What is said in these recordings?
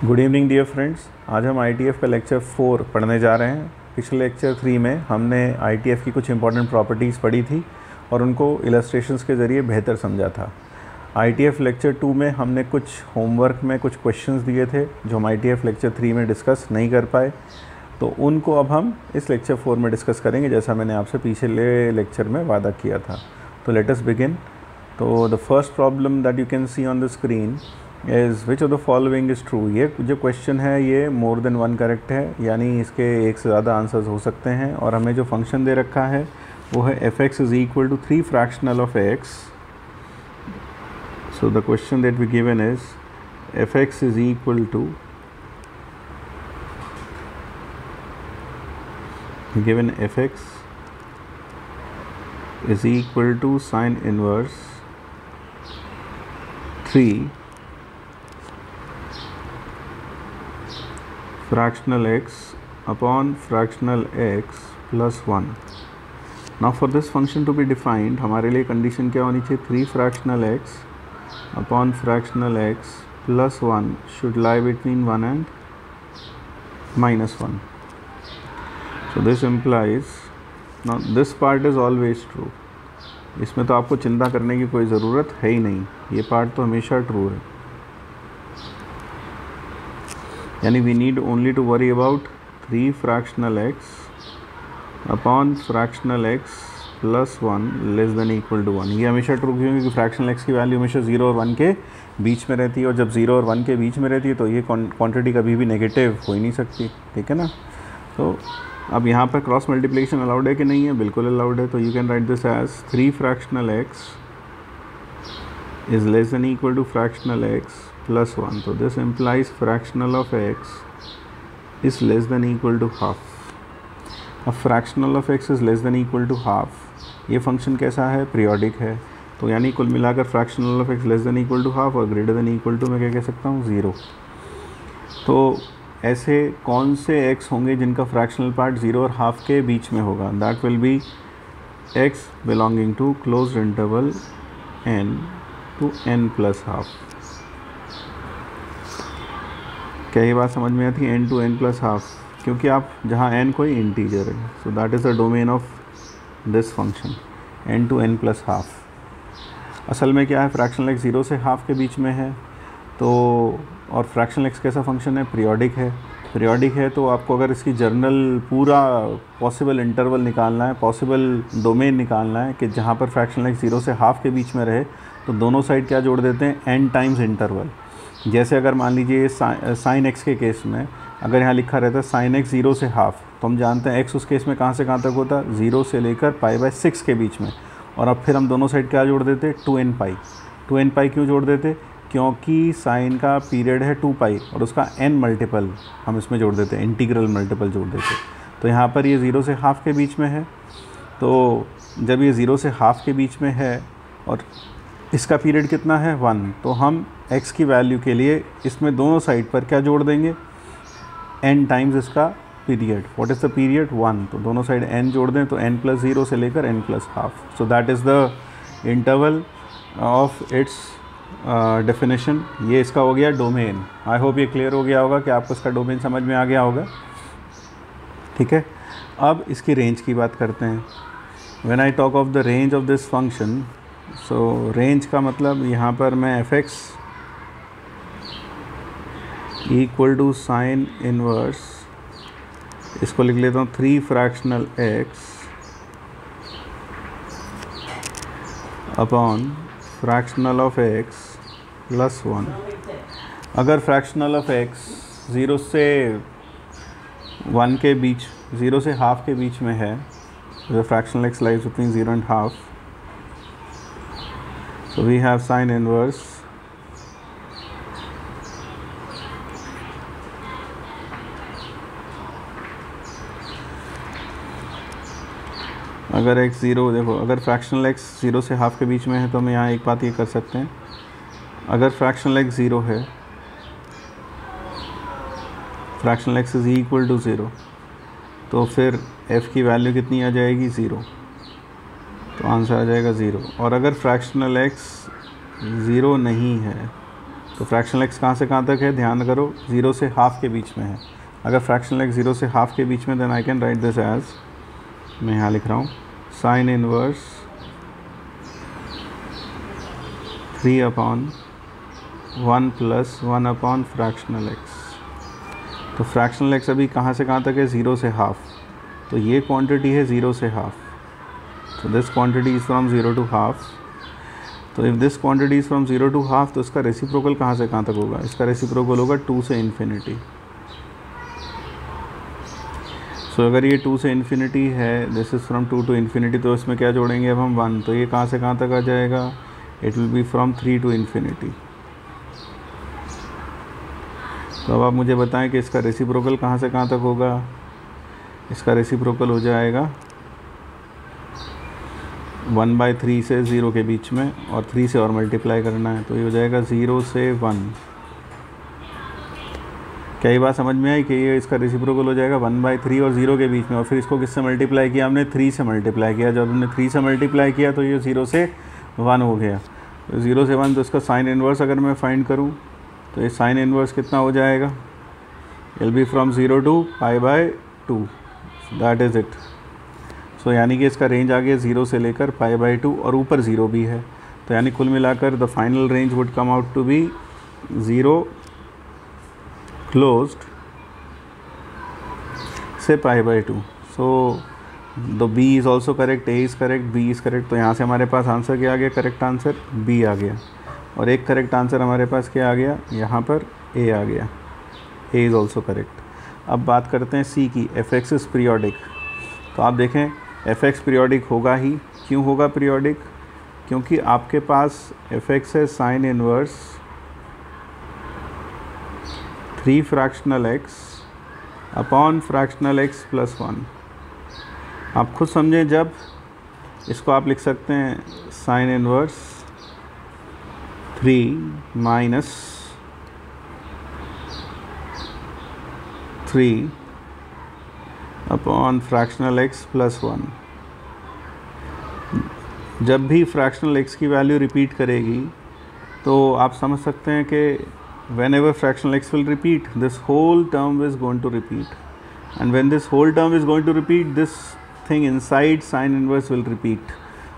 Good evening dear friends. आज हम ITF का लेक्चर 4 पढ़ने जा रहे हैं। पिछले लेक्चर 3 में हमने ITF की कुछ इंपॉर्टेंट प्रॉपर्टीज़ पढ़ी थी और उनको इलस्ट्रेशंस के ज़रिए बेहतर समझा था। ITF लेक्चर 2 में हमने कुछ होमवर्क में कुछ क्वेश्चंस दिए थे जो हम ITF लेक्चर 3 में डिस्कस नहीं कर पाए, तो उनको अब हम इस लेक्चर 4 में डिस्कस करेंगे, जैसा मैंने आपसे पिछले लेक्चर में वादा किया था। तो लेट अस बिगिन। तो the first problem that you can see on the screen is which of the following is true. ये जो क्वेश्चन है ये मोर देन वन करेक्ट है, यानी इसके एक से ज़्यादा आंसर्स हो सकते हैं। और हमें जो फंक्शन दे रखा है वो है f(x) is equal to 3 fractional of x। So the question that we given is f(x) is equal to given f(x) is equal to sine inverse 3 fractional x upon fractional x plus 1. Now for this function to be defined, हमारे लिए condition क्या होनी चाहिए? 3 fractional x upon fractional x plus 1 should lie between 1 and minus 1. So this implies, now this part is always true. इसमें तो आपको चिंता करने की कोई ज़रूरत है ही नहीं, ये पार्ट तो हमेशा ट्रू है। यानी we need only to worry about 3 fractional x upon fractional x plus 1 less than equal to 1। ये हमेशा ट्रू क्यों? क्योंकि fractional x की वैल्यू हमेशा 0 और 1 के बीच में रहती है, और जब 0 और 1 के बीच में रहती है तो ये क्वांटिटी कभी भी नेगेटिव हो ही नहीं सकती, ठीक है ना। तो अब यहाँ पर क्रॉस मल्टीप्लिकेशन अलाउड है कि नहीं है? बिल्कुल अलाउड है। तो you can write this as 3 fractional x is less than equal to fractional x plus 1। तो this implies fractional of x is less than equal to half. अब fractional of x is less than equal to half, ये function कैसा है? Periodic है। तो यानी कुल मिलाकर fractional of x less than equal to half और ग्रेटर देन इक्वल टू मैं क्या कह सकता हूँ? 0। तो ऐसे कौन से x होंगे जिनका फ्रैक्शनल पार्ट 0 और हाफ के बीच में होगा? That will be x belonging to closed interval n to n plus half. क्या ये बात समझ में आती है? n to n plus half, क्योंकि आप जहाँ n कोई इंटीजर है, so that is the domain of this function n to n plus half. असल में क्या है? फ्रैक्शनल x 0 से हाफ के बीच में है, तो और फ्रैक्शनल x कैसा फंक्शन है? पीरियोडिक है। पीरियोडिक है तो आपको अगर इसकी जर्नल पूरा पॉसिबल इंटरवल निकालना है, पॉसिबल डोमेन निकालना है कि जहाँ पर फ्रैक्शनल x 0 से हाफ के बीच में रहे, तो दोनों साइड क्या जोड़ देते हैं? n times interval. जैसे अगर मान लीजिए साइन x के केस में अगर यहाँ लिखा रहता है साइन x 0 से हाफ, तो हम जानते हैं x उस केस में कहाँ से कहाँ तक होता है? 0 से लेकर π/6 के बीच में। और अब फिर हम दोनों साइड क्या जोड़ देते? 2nπ। 2nπ क्यों जोड़ देते? क्योंकि साइन का पीरियड है 2π और उसका n मल्टीपल हम इसमें जोड़ देते हैं, इंटीग्रल मल्टीपल जोड़ देते हैं। तो यहाँ पर ये 0 से हाफ के बीच में है, तो जब ये 0 से हाफ के बीच में है और इसका पीरियड कितना है? 1, तो हम x की वैल्यू के लिए इसमें दोनों साइड पर क्या जोड़ देंगे? n टाइम्स इसका period. What is the period? 1। तो दोनों साइड n जोड़ दें तो n प्लस 0 से लेकर n plus half. So that is the interval of its definition. ये इसका हो गया डोमेन। आई होप ये क्लियर हो गया होगा कि आपको इसका डोमेन समझ में आ गया होगा, ठीक है। अब इसकी रेंज की बात करते हैं। When I talk of the range of this function, so range का मतलब यहाँ पर मैं f(x) equal to sine inverse, इसको लिख लेता हूँ 3 fractional x upon fractional of x plus 1। अगर फ्रैक्शनल ऑफ x 0 से 1 के बीच, 0 से हाफ के बीच में है, तो fractional x lies between 0 and half, so we have sine inverse अगर x 0, देखो अगर फ्रैक्शनल x 0 से हाफ के बीच में है तो हम यहाँ एक बात ये कर सकते हैं, अगर फ्रैक्शनल x 0 है, fractional x is equal to 0, तो फिर f की वैल्यू कितनी आ जाएगी? 0। तो आंसर आ जाएगा 0। और अगर फ्रैक्शनल x 0 नहीं है तो फ्रैक्शनल एक्स कहाँ से कहाँ तक है, ध्यान करो, 0 से हाफ के बीच में है। अगर फ्रैक्शनल एक्स 0 से हाफ के बीच में, then I can write this as, मैं यहाँ लिख रहा हूँ साइन इनवर्स 3/1 + 1 फ्रैक्शनल एक्स। तो फ्रैक्शनल एक्स अभी कहाँ से कहाँ तक है, 0 से हाफ, तो ये क्वांटिटी है 0 से हाफ, तो this quantity is from 0 to half. तो if this quantity is from 0 to half, तो इसका रेसिप्रोकल कहाँ से कहाँ तक होगा, इसका रेसिप्रोकल होगा 2 से इन्फिनिटी। सो अगर ये 2 से इन्फिनिटी है, this is from 2 to infinity, तो इसमें क्या जोड़ेंगे अब हम 1, तो ये कहाँ से कहाँ तक आ जाएगा, it will be from 3 to infinity. तो अब आप मुझे बताएं कि इसका रेसिप्रोकल कहाँ से कहाँ तक होगा, इसका रेसिप्रोकल हो जाएगा 1/3 से 0 के बीच में, और 3 से और मल्टीप्लाई करना है, तो ये हो जाएगा 0 से 1। क्या ये बात समझ में आई कि ये इसका रेसिप्रोकल हो जाएगा 1/3 और 0 के बीच में, और फिर इसको किससे मल्टीप्लाई किया हमने, 3 से मल्टीप्लाई किया। जब हमने 3 से मल्टीप्लाई किया तो ये 0 से 1 हो गया, तो 0 से 1, तो इसका साइन इनवर्स अगर मैं फाइंड करूँ तो ये साइन इनवर्स कितना हो जाएगा, it'll be from 0 to π/2, that is it. So यानी कि इसका रेंज आ गया 0 से लेकर π/2, और ऊपर 0 भी है, तो यानी कुल मिलाकर the final range would come out to be 0 closed से π/2। So the B is also correct, A is correct, B is correct. तो यहाँ से हमारे पास आंसर क्या आ गया, करेक्ट आंसर B आ गया, और एक करेक्ट आंसर हमारे पास क्या आ गया, यहाँ पर A आ गया, A इज़ ऑल्सो करेक्ट। अब बात करते हैं C की, f(x) इज़ पीरियोडिक। तो आप देखें f(x) पीरियोडिक होगा ही, क्यों होगा पीरियोडिक, क्योंकि आपके पास f(x) है sign inverse 3 fractional x upon fractional x + 1। आप खुद समझें, जब इसको आप लिख सकते हैं sign inverse 3 - 3 upon fractional x + 1। जब भी फ्रैक्शनल x की वैल्यू रिपीट करेगी तो आप समझ सकते हैं कि whenever fractional x will repeat, this whole term is going to repeat, and when this whole term is going to repeat, this thing inside sin inverse will repeat।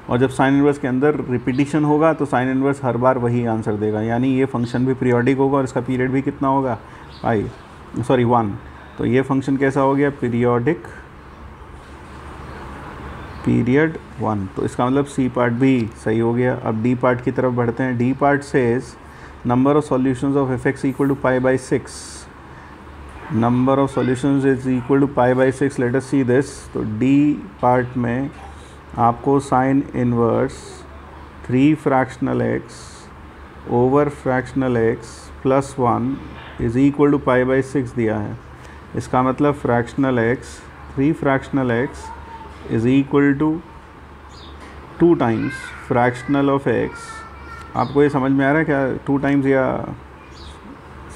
और जब साइन इनवर्स के अंदर रिपीटिशन होगा तो sine inverse हर बार वही answer देगा, यानी ये फंक्शन भी पीरियोडिक होगा और इसका पीरियड भी कितना होगा, 1। तो ये फंक्शन कैसा हो गया, पीरियोडिक पीरियड 1। तो इसका मतलब सी पार्ट भी सही हो गया। अब डी पार्ट की तरफ बढ़ते हैं। D part says number of solutions of f(x) equal to π/6। number of solutions is equal to π/6। let us see this। तो D पार्ट में आपको sine inverse 3 fractional x over fractional x + 1 is equal to π/6 दिया है। इसका मतलब fractional x 3 fractional x is equal to 2 times fractional of x। आपको ये समझ में आ रहा है क्या, 2 टाइम्स या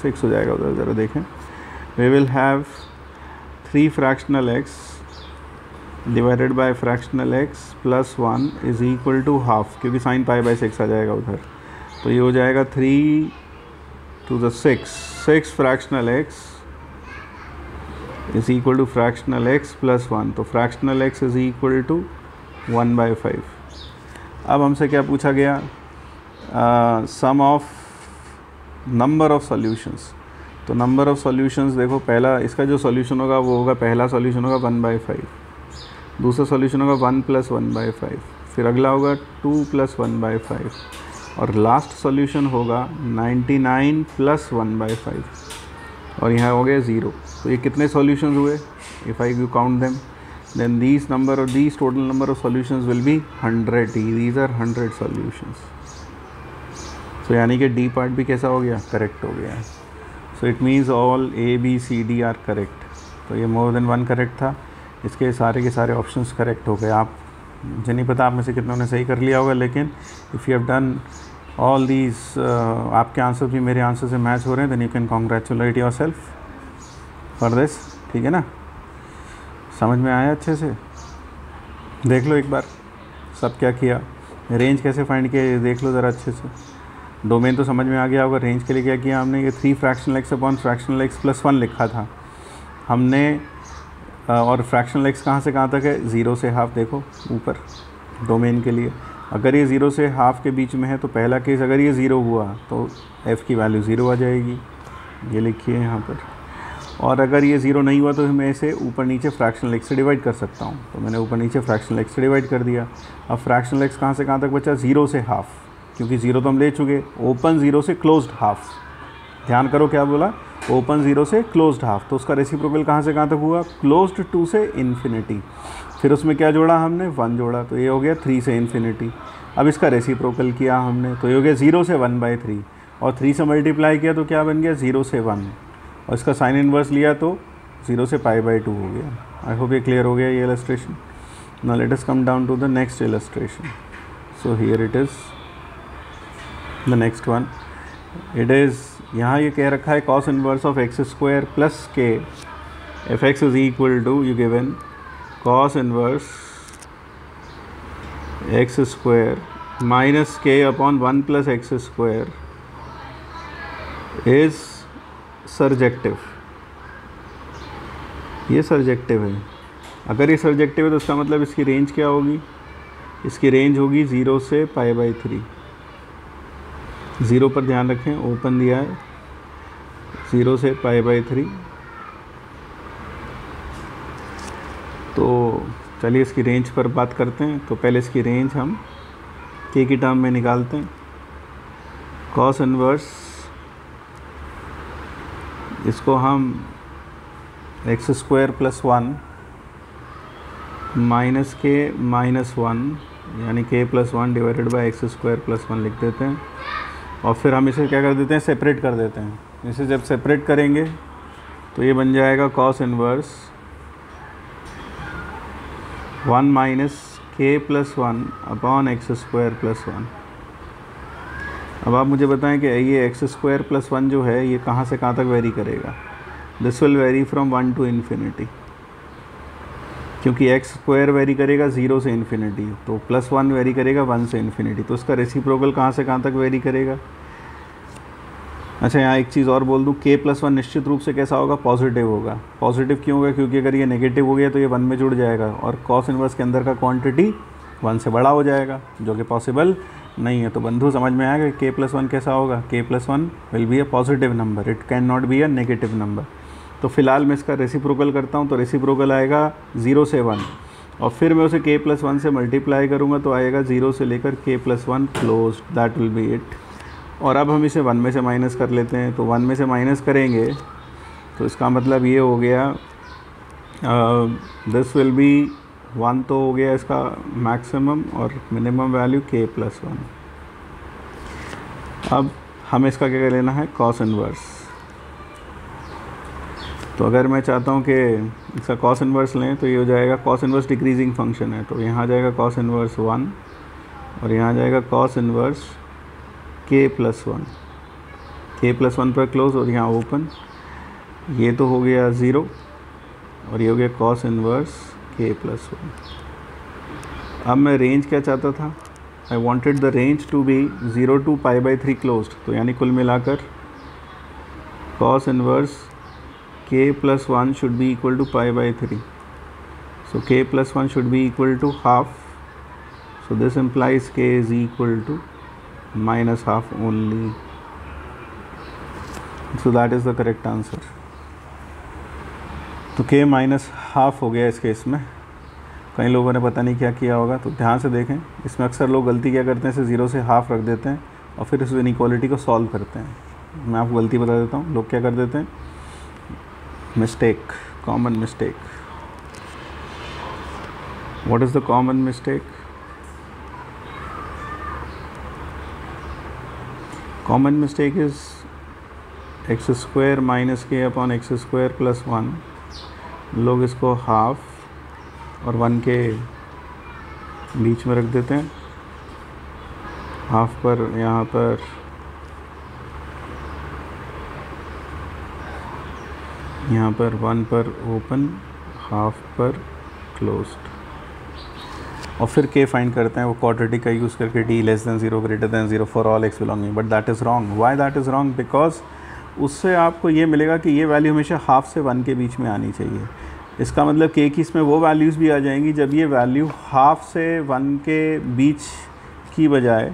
6 हो जाएगा, उधर ज़रा देखें। We will have 3 fractional x divided by fractional x + 1 is equal to half, क्योंकि साइन π/6 आ जाएगा उधर। तो ये हो जाएगा 3 to the 6 fractional x is equal to fractional x + 1। तो fractional x is equal to 1/5। अब हमसे क्या पूछा गया, sum of number of solutions. तो नंबर ऑफ सॉल्यूशंस देखो, पहला इसका जो सॉल्यूशन होगा वो होगा, पहला सॉल्यूशन होगा 1/5, दूसरा सॉल्यूशन होगा 1 + 1/5, फिर अगला होगा 2 + 1/5, और लास्ट सॉल्यूशन होगा 99 + 1/5, और यहाँ हो गया 0। तो ये कितने सॉल्यूशंस हुए, if I you count them, then these total number of solutions will be 100। These are 100 solutions. So यानी कि डी पार्ट भी कैसा हो गया, करेक्ट हो गया। So it means all A B C D are correct. तो ये मोर देन 1 करेक्ट था, इसके सारे के सारे ऑप्शंस करेक्ट हो गए। आप, मुझे नहीं पता आप में से कितनों ने सही कर लिया होगा, लेकिन if you have done all these, आपके आंसर भी मेरे आंसर से मैच हो रहे हैं, then you can congratulate yourself for this. ठीक है ना, समझ में आया अच्छे से? देख लो एक बार सब क्या किया, रेंज कैसे फाइंड किया, देख लो ज़रा अच्छे से। डोमेन तो समझ में आ गया होगा। रेंज के लिए क्या किया हमने, ये 3 fractional x upon fractional x plus 1 लिखा था हमने, और फ्रैक्शनल एक्स कहाँ से कहाँ तक है, 0 से हाफ। देखो ऊपर डोमेन के लिए अगर ये 0 से हाफ के बीच में है तो पहला केस अगर ये 0 हुआ तो f की वैल्यू 0 आ जाएगी, ये लिखिए यहाँ पर। और अगर ये 0 नहीं हुआ तो मैं इसे ऊपर नीचे फ्रैक्शनल एक्स से डिवाइड कर सकता हूँ, तो मैंने ऊपर नीचे फ्रैक्शनल एक्स से डिवाइड कर दिया। अब फ्रैक्शनल एक्स कहाँ से कहाँ तक बचा, 0 से हाफ, क्योंकि 0 तो हम ले चुके, ओपन 0 से क्लोज्ड हाफ। ध्यान करो क्या बोला, ओपन 0 से क्लोज्ड हाफ, तो उसका रेसिप्रोकल कहाँ से कहाँ तक हुआ, क्लोज्ड 2 से इन्फिनिटी। फिर उसमें क्या जोड़ा हमने, 1 जोड़ा, तो ये हो गया 3 से इन्फिनिटी। अब इसका रेसिप्रोकल किया हमने तो ये हो गया 0 से 1/3, और 3 से मल्टीप्लाई किया तो क्या बन गया, 0 से 1, और इसका साइन इन्वर्स लिया तो 0 से π/2 हो गया। आई होप ये क्लियर हो गया ये illustration. Now let us come down to the next illustration. So here it is the next one. It is, यहाँ ये कह रखा है cos inverse of x² plus k if x is equal to, you given cos inverse x² minus k upon 1 plus x² is surjective. ये surjective है। अगर ये surjective है तो उसका मतलब इसकी रेंज क्या होगी, इसकी रेंज होगी 0 से π/3। 0 पर ध्यान रखें, ओपन दिया है, 0 से π/3। तो चलिए इसकी रेंज पर बात करते हैं। तो पहले इसकी रेंज हम k की टर्म में निकालते हैं। कॉस इन्वर्स, इसको हम x² plus 1 minus k minus 1 यानी k plus 1 divided by x² plus 1 लिख देते हैं, और फिर हम इसे क्या कर देते हैं, सेपरेट कर देते हैं। इसे जब सेपरेट करेंगे तो ये बन जाएगा cos inverse 1 minus k plus 1 upon x² plus 1। अब आप मुझे बताएं कि ये x² प्लस 1 जो है ये कहाँ से कहाँ तक वेरी करेगा। This will vary from 1 to infinity, क्योंकि x² वेरी करेगा 0 से इन्फिनिटी, तो प्लस 1 वेरी करेगा 1 से इन्फिनिटी, तो उसका रेसिप्रोकल कहाँ से कहाँ तक वेरी करेगा। अच्छा, यहाँ एक चीज़ और बोल दूँ, k प्लस 1 निश्चित रूप से कैसा होगा, पॉजिटिव होगा। पॉजिटिव क्यों होगा, क्योंकि अगर ये नेगेटिव हो गया तो ये 1 में जुड़ जाएगा, और कॉस इन्वर्स के अंदर का क्वांटिटी 1 से बड़ा हो जाएगा, जो कि पॉसिबल नहीं है। तो बंधु समझ में आएगा k प्लस 1 कैसा होगा, k plus 1 will be a positive number, it can not be a negative number. तो फिलहाल मैं इसका रेसिप्रोकल करता हूँ, तो रेसिप्रोकल आएगा 0 से 1, और फिर मैं उसे k प्लस 1 से मल्टीप्लाई करूँगा तो आएगा 0 से लेकर k plus 1 close, that will B it. और अब हम इसे 1 में से माइनस कर लेते हैं, तो 1 में से माइनस करेंगे तो इसका मतलब ये हो गया, दिस विल बी 1 तो हो गया इसका मैक्सिमम, और मिनिमम वैल्यू k प्लस 1। अब हमें इसका क्या लेना है, कॉस इन्वर्स। तो अगर मैं चाहता हूँ कि इसका कॉस इन्वर्स लें तो ये हो जाएगा, कॉस इन्वर्स डिक्रीजिंग फंक्शन है, तो यहाँ आ जाएगा कॉस इन्वर्स 1, और यहाँ आ जाएगा cos inverse k plus 1, k plus 1 पर क्लोज और यहाँ ओपन। ये तो हो गया 0, और ये हो गया कॉस इन्वर्स k प्लस 1। अब मैं रेंज क्या चाहता था, I wanted the range to be 0 to π/3 closed, तो यानी कुल मिलाकर cos inverse k plus 1 should be equal to π/3। So k plus 1 should be equal to half, so this implies k is equal to minus half only, so that is the correct answer। तो k minus half हो गया इस case में। कई लोगों ने पता नहीं क्या किया होगा, तो ध्यान से देखें। इसमें अक्सर लोग गलती क्या करते हैं, इसे 0 से हाफ रख देते हैं और फिर इस इनइक्वालिटी को सॉल्व करते हैं। मैं आपको गलती बता देता हूँ, लोग क्या कर देते हैं, mistake, common mistake. What is the common mistake? Common mistake is x² minus k upon x² plus 1। लोग इसको हाफ और 1 के बीच में रख देते हैं। हाफ पर यहाँ पर यहाँ पर 1 पर ओपन, हाफ पर क्लोज्ड। और फिर के फाइंड करते हैं वो क्वाड्रेटिक का यूज़ करके d less than 0 greater than 0 for all x belonging, but that is wrong. Why that is wrong? Because उससे आपको ये मिलेगा कि ये वैल्यू हमेशा हाफ से 1 के बीच में आनी चाहिए। इसका मतलब के की इसमें वो वैल्यूज़ भी आ जाएंगी जब ये वैल्यू हाफ से 1 के बीच की बजाय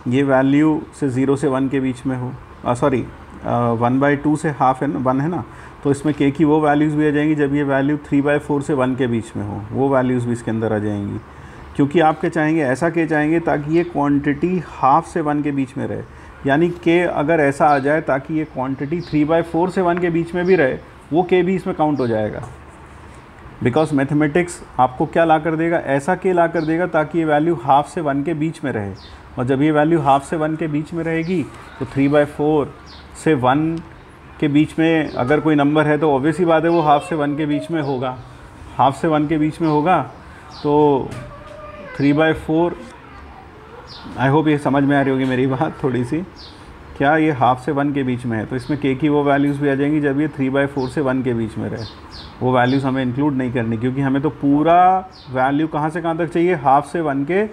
ये वैल्यू से 0 से 1 के बीच में हो, 1/2 से हाफ है ना, 1 है ना, तो इसमें के की वो वैल्यूज़ भी आ जाएंगी जब ये वैल्यू 3/4 से 1 के बीच में हो, वो वैल्यूज़ भी इसके अंदर आ जाएंगी। क्योंकि आप क्या चाहेंगे, ऐसा के चाहेंगे ताकि ये क्वांटिटी हाफ से 1 के बीच में रहे, यानी के अगर ऐसा आ जाए ताकि ये क्वांटिटी 3/4 से 1 के बीच में भी रहे, वो के भी इसमें काउंट हो जाएगा। बिकॉज मैथमेटिक्स आपको क्या ला कर देगा, ऐसा के ला कर देगा ताकि ये वैल्यू हाफ से 1 के बीच में रहे, और जब ये वैल्यू हाफ से 1 के बीच में रहेगी तो 3/4 से 1 के बीच में अगर कोई नंबर है तो ऑब्वियस ही बात है वो हाफ से 1 के बीच में होगा, हाफ से 1 के बीच में होगा तो 3/4, आई होप ये समझ में आ रही होगी मेरी बात थोड़ी सी, क्या ये हाफ से 1 के बीच में है तो इसमें के की वो वैल्यूज़ भी आ जाएंगी जब ये 3/4 से 1 के बीच में रहे। वो वैल्यूज़ हमें इंक्लूड नहीं करनी, क्योंकि हमें तो पूरा वैल्यू कहाँ से कहाँ तक चाहिए, हाफ से 1 के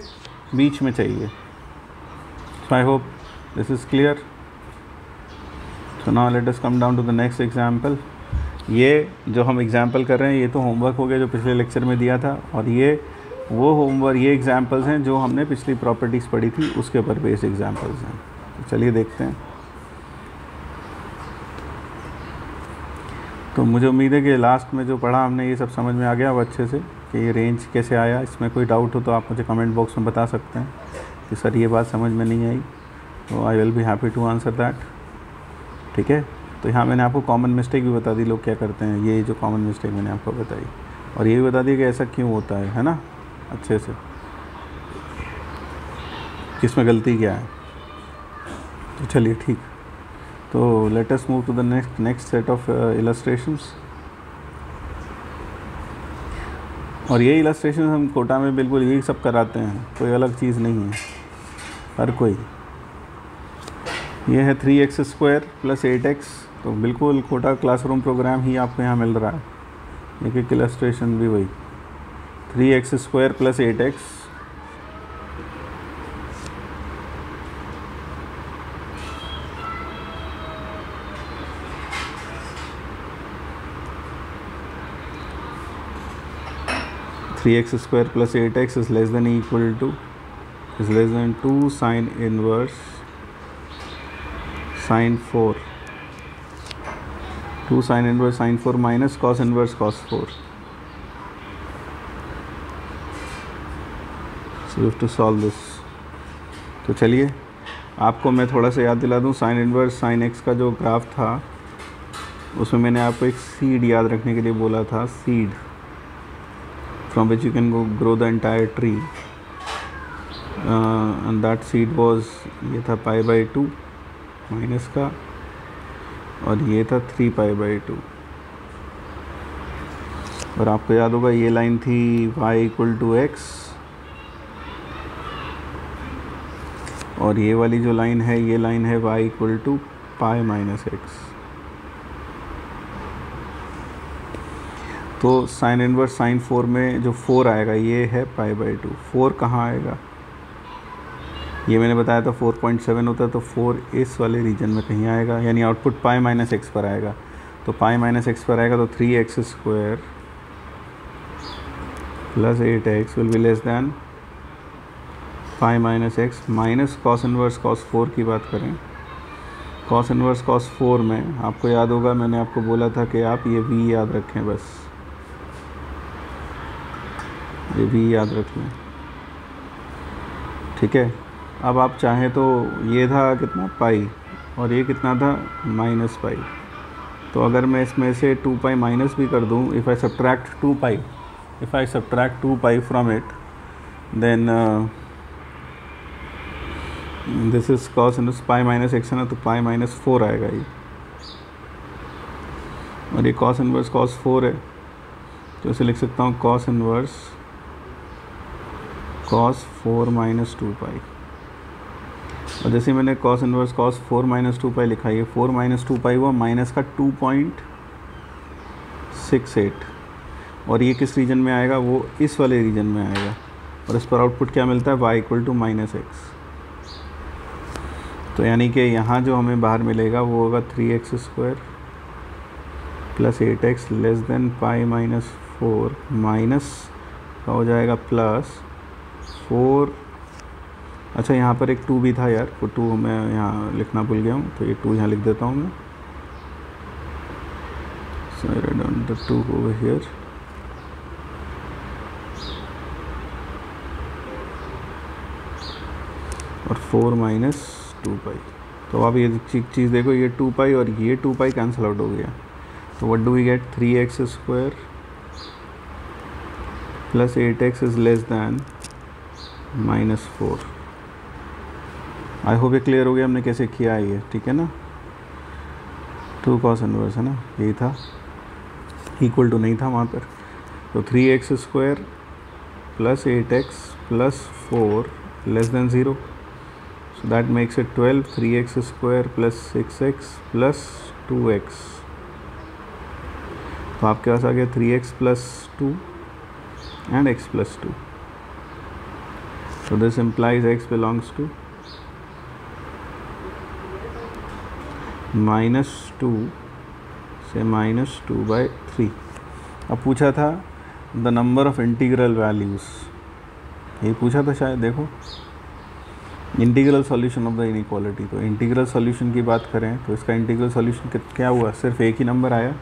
बीच में चाहिए। So I hope this is clear. So now let us come down to the next example. ये जो हम एग्जाम्पल कर रहे हैं ये तो होमवर्क हो गया जो पिछले लेक्चर में दिया था, और ये वो होमवर्क, ये एग्जाम्पल्स हैं जो हमने पिछली प्रॉपर्टीज़ पढ़ी थी उसके ऊपर बेस्ड एग्जाम्पल्स हैं। तो चलिए देखते हैं। तो मुझे उम्मीद है कि लास्ट में जो पढ़ा हमने ये सब समझ में आ गया अब अच्छे से कि ये रेंज कैसे आया। इसमें कोई डाउट हो तो आप मुझे कमेंट बॉक्स में बता सकते हैं कि सर ये बात समझ में नहीं आई, तो I will be happy to answer that. ठीक है, तो यहाँ मैंने आपको कॉमन मिस्टेक भी बता दी लोग क्या करते हैं, ये जो कॉमन मिस्टेक मैंने आपको बताई, और ये भी बता दिया कि ऐसा क्यों होता है ना, अच्छे से किसमें गलती क्या है। तो चलिए ठीक, तो let us move to the next set of illustrations. और ये इलस्ट्रेशन हम कोटा में बिल्कुल यही सब कराते हैं, कोई अलग चीज़ नहीं है हर कोई। ये है 3x² + 8x, तो बिल्कुल कोटा क्लासरूम प्रोग्राम ही आपको यहाँ मिल रहा है। एक इलस्ट्रेशन भी वही 3x² + 8x, (3x² + 8x) is less than equal to is less than 2 sin inverse sin 4, 2 sin inverse sin 4 minus cos inverse cos 4. So you have to solve this. तो चलिए आपको मैं थोड़ा सा याद दिला दूँ, साइन इनवर्स साइन x का जो ग्राफ था उसमें मैंने आपको एक सीड याद रखने के लिए बोला था, seed from which you can grow the entire tree, and that seed was, ये था π/2 माइनस का, और ये था 3π/2। और आपको याद होगा ये लाइन थी y = x, और ये वाली जो लाइन है ये लाइन है y = π-x। तो साइन इनवर्स साइन 4 में जो 4 आएगा ये है π/2। 4 कहाँ आएगा, ये मैंने बताया था 4.7 होता है, तो 4 इस वाले रीजन में कहीं आएगा, यानी आउटपुट π-x पर आएगा। तो π-x पर आएगा तो 3x² + 8x will be less than π-x minus cos inverse cos 4 की बात करें। cos इनवर्स cos 4 में आपको याद होगा मैंने आपको बोला था कि आप ये v याद रखें, बस ये भी याद रख लें। ठीक है, अब आप चाहें तो ये था कितना पाई और ये कितना था -π, तो अगर मैं इसमें से 2π माइनस भी कर दूं, if I subtract 2π from it, then this is cos inverse π-x है ना, तो π-4 आएगा ये, और ये cos इनवर्स cos 4 है, तो इसे लिख सकता हूँ cos इनवर्स cos 4 - 2π। और जैसे मैंने cos इनवर्स cos 4 - 2π लिखा, ये 4 - 2π हुआ माइनस का 2.68, और ये किस रीजन में आएगा, वो इस वाले रीजन में आएगा। और इस पर आउटपुट क्या मिलता है, y इक्वल टू -x। तो यानी कि यहाँ जो हमें बाहर मिलेगा वो होगा 3x² plus 8x less than pi -4 minus का हो जाएगा प्लस 4। अच्छा यहाँ पर एक 2 भी था यार, वो 2 मैं यहाँ लिखना भूल गया हूँ, तो ये 2 यहाँ लिख देता हूँ मैं। So I write down the 2 over here. और 4 माइनस 2 पाई। तो आप ये चीज़ देखो, ये 2 पाई और ये 2 पाई कैंसिल आउट हो गया। तो what do we get, 3x² plus 8x is less than -4। I hope ये क्लियर हो गया हमने कैसे किया है ये, ठीक है ना। 2 cos इनवर्स है ना, यही था, इक्वल टू नहीं था वहाँ पर। तो 3x² plus 8x plus 4 less than 0, so that makes it 12। 3x² plus 6x plus 2x, तो आपके पास आ गया 3x plus 2 and x plus 2। so this implies x belongs to -2 से -2/3। अब पूछा था the number of integral values, ये पूछा था शायद, देखो integral solution of the inequality. तो इंटीग्रल सॉल्यूशन की बात करें तो इसका इंटीग्रल सॉल्यूशन क्या हुआ, सिर्फ एक ही नंबर आया,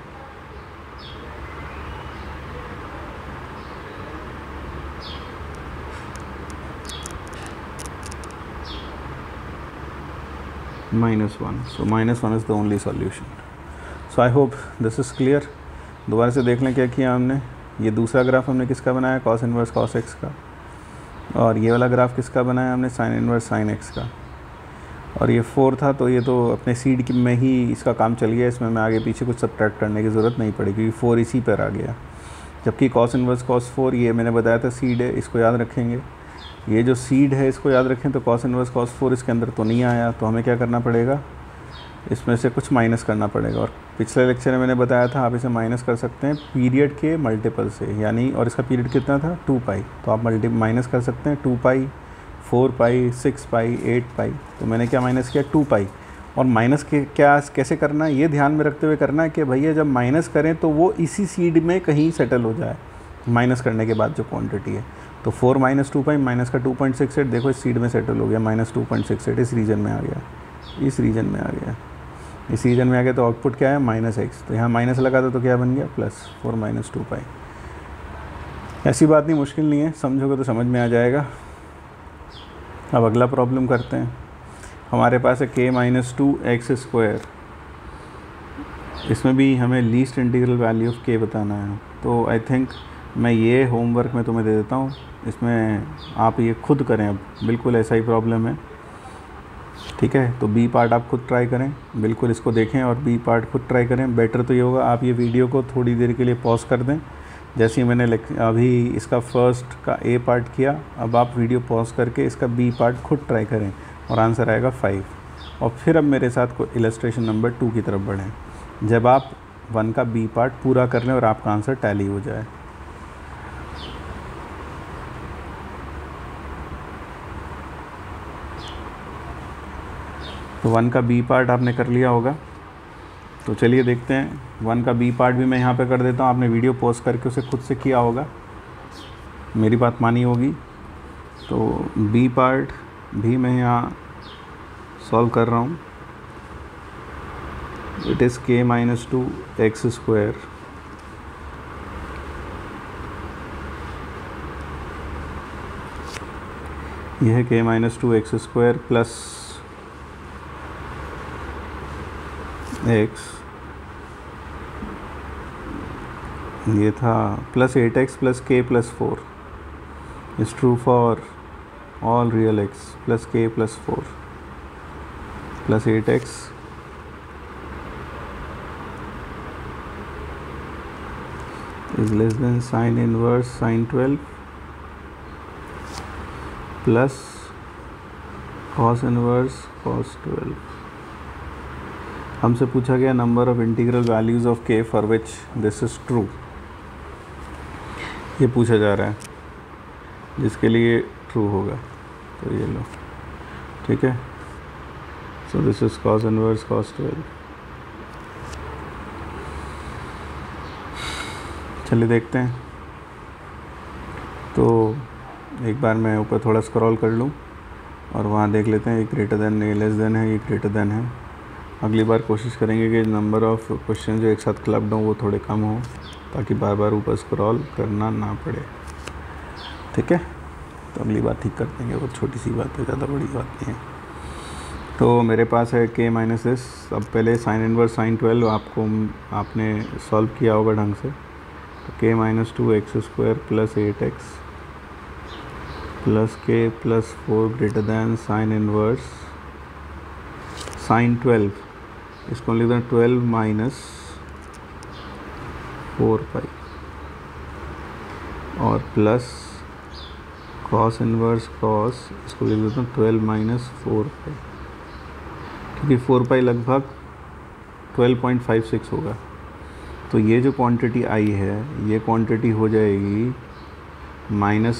-1। so -1 is the only solution। so I hope this is clear। दोबारा से देख लें क्या किया हमने। ये दूसरा ग्राफ हमने किसका बनाया, cos इनवर्स cos x का, और ये वाला ग्राफ किसका बनाया हमने, sin इनवर्स sin x का। और ये 4 था, तो ये तो अपने सीड में ही इसका काम चल गया, इसमें मैं आगे पीछे कुछ सब्ट्रैक्ट करने की ज़रूरत नहीं पड़ी क्योंकि 4 इसी पर आ गया। जबकि cos इनवर्स cos 4 ये मैंने बताया था सीड है, इसको याद रखेंगे। ये जो सीड है इसको याद रखें। तो cos इनवर्स cos 4 इसके अंदर तो नहीं आया, तो हमें क्या करना पड़ेगा, इसमें से कुछ माइनस करना पड़ेगा। और पिछले लेक्चर में मैंने बताया था आप इसे माइनस कर सकते हैं पीरियड के मल्टीपल से, यानी, और इसका पीरियड कितना था 2 पाई, तो आप माइनस कर सकते हैं 2 पाई, 4 पाई, 6 पाई, 8 पाई। तो मैंने क्या माइनस किया, 2 पाई। और माइनस के क्या कैसे करना है ये ध्यान में रखते हुए करना है कि भैया जब माइनस करें तो वो इसी सीड में कहीं सेटल हो जाए माइनस करने के बाद जो क्वांटिटी है। तो 4 माइनस 2 पाई माइनस का 2.68, देखो इस सीड में सेटल हो गया, -2.68 इस रीजन में आ गया, इस रीजन में आ गया, इस रीजन में आ गया। तो आउटपुट क्या है, -x। तो यहाँ माइनस लगा दो तो क्या बन गया, +4 माइनस 2 पाई। ऐसी बात नहीं, मुश्किल नहीं है, समझोगे तो समझ में आ जाएगा। अब अगला प्रॉब्लम करते हैं। हमारे पास है k-2x²। इसमें भी हमें least integral value of k बताना है। तो आई थिंक मैं ये होमवर्क में तुम्हें दे देता हूँ, इसमें आप ये खुद करें। अब बिल्कुल ऐसा ही प्रॉब्लम है, ठीक है। तो बी पार्ट आप खुद ट्राई करें, बिल्कुल इसको देखें और बी पार्ट खुद ट्राई करें। बेटर तो ये होगा आप ये वीडियो को थोड़ी देर के लिए पॉज कर दें। जैसे ही मैंने अभी इसका फर्स्ट का ए पार्ट किया, अब आप वीडियो पॉज करके इसका बी पार्ट खुद ट्राई करें और आंसर आएगा 5। और फिर अब मेरे साथ को इलस्ट्रेशन नंबर 2 की तरफ बढ़ें, जब आप 1 का बी पार्ट पूरा कर लें और आपका आंसर टैली हो जाए। तो 1 का बी पार्ट आपने कर लिया होगा, तो चलिए देखते हैं। 1 का बी पार्ट भी मैं यहाँ पे कर देता हूँ, आपने वीडियो पॉज करके उसे खुद से किया होगा, मेरी बात मानी होगी। तो बी पार्ट भी मैं यहाँ सॉल्व कर रहा हूँ। It is k-2x²। यह है k-2x² प्लस x, ये था plus 8x plus k plus 4 is true for all real x plus k plus 4 plus 8x is less then sign inverse sign 12 plus cos inverse cos 12। हमसे पूछा गया number of integral values of k for which this is true, ये पूछा जा रहा है। जिसके लिए ट्रू होगा। तो ये लो, ठीक है। So this is cos inverse cos 12। चलिए देखते हैं। तो एक बार मैं ऊपर थोड़ा स्क्रॉल कर लूँ और वहाँ देख लेते हैं, ये ग्रेटर देन, ये लेस देन है, ये ग्रेटर देन है। अगली बार कोशिश करेंगे कि नंबर ऑफ़ क्वेश्चन जो एक साथ क्लब्ड हों वो थोड़े कम हों, ताकि बार बार ऊपर स्क्रॉल करना ना पड़े, ठीक है। तो अगली बार ठीक कर देंगे, वो छोटी सी बात है, ज़्यादा बड़ी बात नहीं है। तो मेरे पास है k माइनस एस। अब पहले साइन इनवर्स साइन 12 आपने सॉल्व किया होगा ढंग से। तो k minus 2x² plus 8x plus k plus 4 greater then sign inverse sign 12, इसको लिख दें 12 माइनस 4 पाई, और प्लस कॉस इनवर्स कॉस, इसको लिख देता हूँ 12 माइनस 4 पाई, क्योंकि 4 पाई लगभग 12.56 होगा। तो ये जो क्वांटिटी आई है, ये क्वांटिटी हो जाएगी माइनस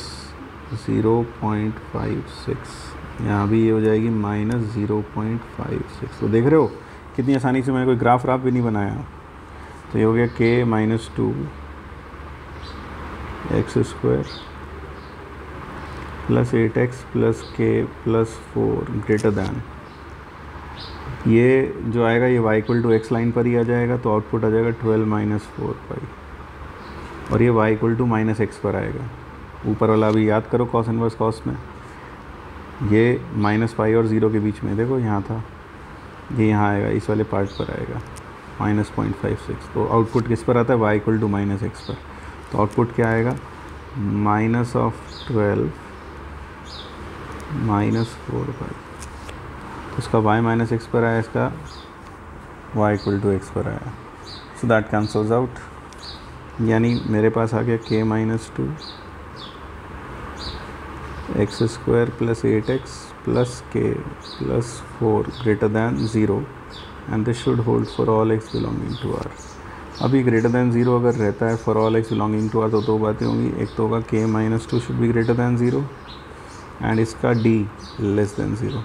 0.56, यहाँ भी ये हो जाएगी माइनस 0.56। तो देख रहे हो कितनी आसानी से, मैंने कोई ग्राफ भी नहीं बनाया। तो ये हो गया k minus 2x² plus 8x plus k plus 4 greater than, ये जो आएगा ये y equal to x line पर ही आ जाएगा। तो आउटपुट आ जाएगा 12 माइनस 4 पाई, और ये y equal to minus x पर आएगा। ऊपर वाला अभी याद करो कॉस इनवर्स कॉस में, ये माइनस पाई और 0 के बीच में, देखो यहाँ था, ये यहाँ आएगा, इस वाले पार्ट पर आएगा माइनस 0.56। तो आउटपुट किस पर आता है, y equal to minus x पर। तो आउटपुट क्या आएगा, माइनस ऑफ 12 माइनस 4 पाई। उसका y माइनस एक्स पर आया, इसका y इक्वल टू एक्स पर आया। सो दैट कैंसल्स आउट, यानी मेरे पास आ गया k minus 2x² plus 8x plus k plus 4 greater than 0, and this should hold for all x belonging to r। अभी ग्रेटर दैन 0 अगर रहता है for all x belonging to r, तो दो बातें होंगी। एक तो होगा k minus 2 should be greater than 0, and इसका d लेस दैन 0।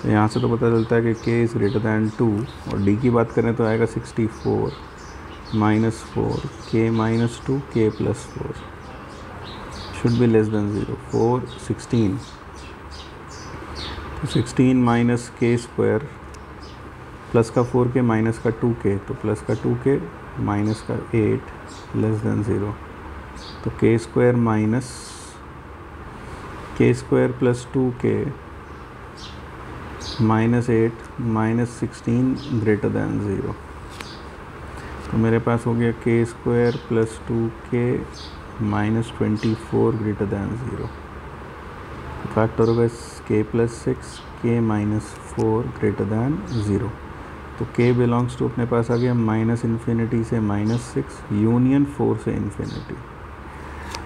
तो यहाँ से तो पता चलता है कि k इज़ ग्रेटर दैन 2, और d की बात करें तो आएगा 64 minus 4 k minus 2 k plus 4 should be less than 0। 4 16, तो 16 माइनस k स्क्वायर प्लस का 4k माइनस का 2k, तो प्लस का 2k माइनस का 8 लेस दैन 0। तो k square minus k square plus 2k minus 8 minus 16 greater than 0। तो मेरे पास हो गया k square plus 2k minus 24 greater than 0। Factor होगा k plus 6 k minus 4 greater than 0। तो k बिलोंग्स टू अपने पास आ गया माइनस इन्फिनिटी से माइनस 6 यूनियन 4 से इन्फिनिटी।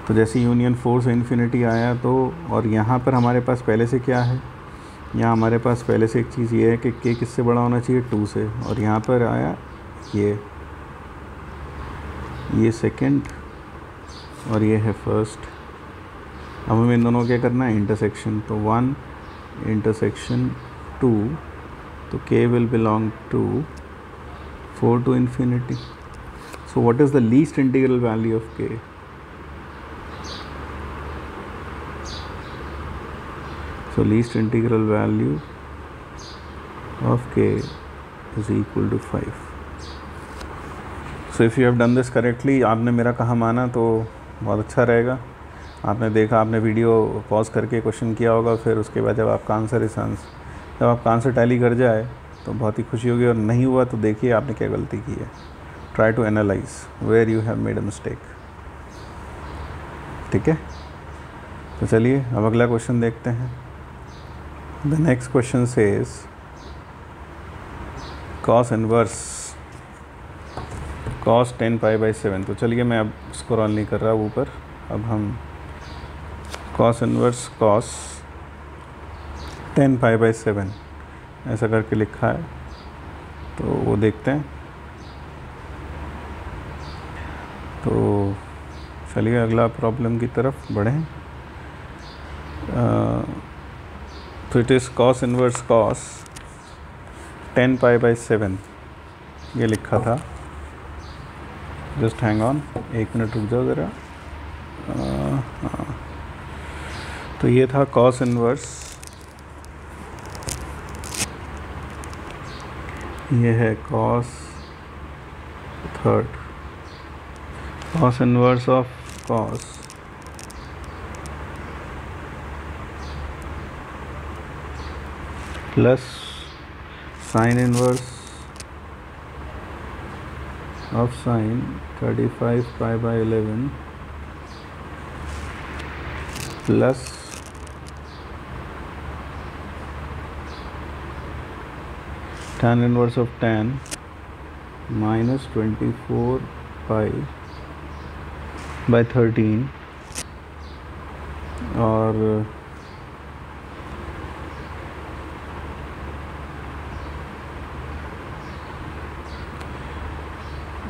तो जैसे यूनियन 4 से इन्फिनिटी आया, तो और यहाँ पर हमारे पास पहले से क्या है, यहाँ हमारे पास पहले से एक चीज़ ये है कि k किससे बड़ा होना चाहिए, 2 से, और यहाँ पर आया ये सेकंड और ये है फर्स्ट। अब हमें इन दोनों को क्या करना है, इंटरसेक्शन। तो 1 इंटरसेक्शन 2, तो k will belong to 4 to infinity. So what is the least integral value of k? So least integral value of k is equal to 5. So if you have done this correctly, आपने मेरा कहा माना तो बहुत अच्छा रहेगा। आपने देखा, आपने वीडियो पॉज करके क्वेश्चन किया होगा, फिर उसके बाद जब आपका आंसर टैली कर जाए तो बहुत ही खुशी होगी। और नहीं हुआ तो देखिए आपने क्या गलती की है। Try to analyse where you have made a mistake, ठीक है। तो चलिए अब अगला क्वेश्चन देखते हैं। The next question says cos inverse cos 10π/7। तो चलिए मैं अब स्क्रॉल नहीं कर रहा ऊपर, अब हम कॉस इनवर्स कॉस 10π/7 ऐसा करके लिखा है, तो वो देखते हैं। तो चलिए अगला प्रॉब्लम की तरफ बढ़ें। तो it is cos inverse cos 10 pi by 7 ये लिखा था। जस्ट हैंग ऑन, 1 मिनट रुक जाओ ज़रा। तो ये था कॉस इनवर्स, ये है cos third, cos inverse of cos plus sine inverse of sign 35 pi by 11 plus tan inverse of tan minus 24 pi by 13 और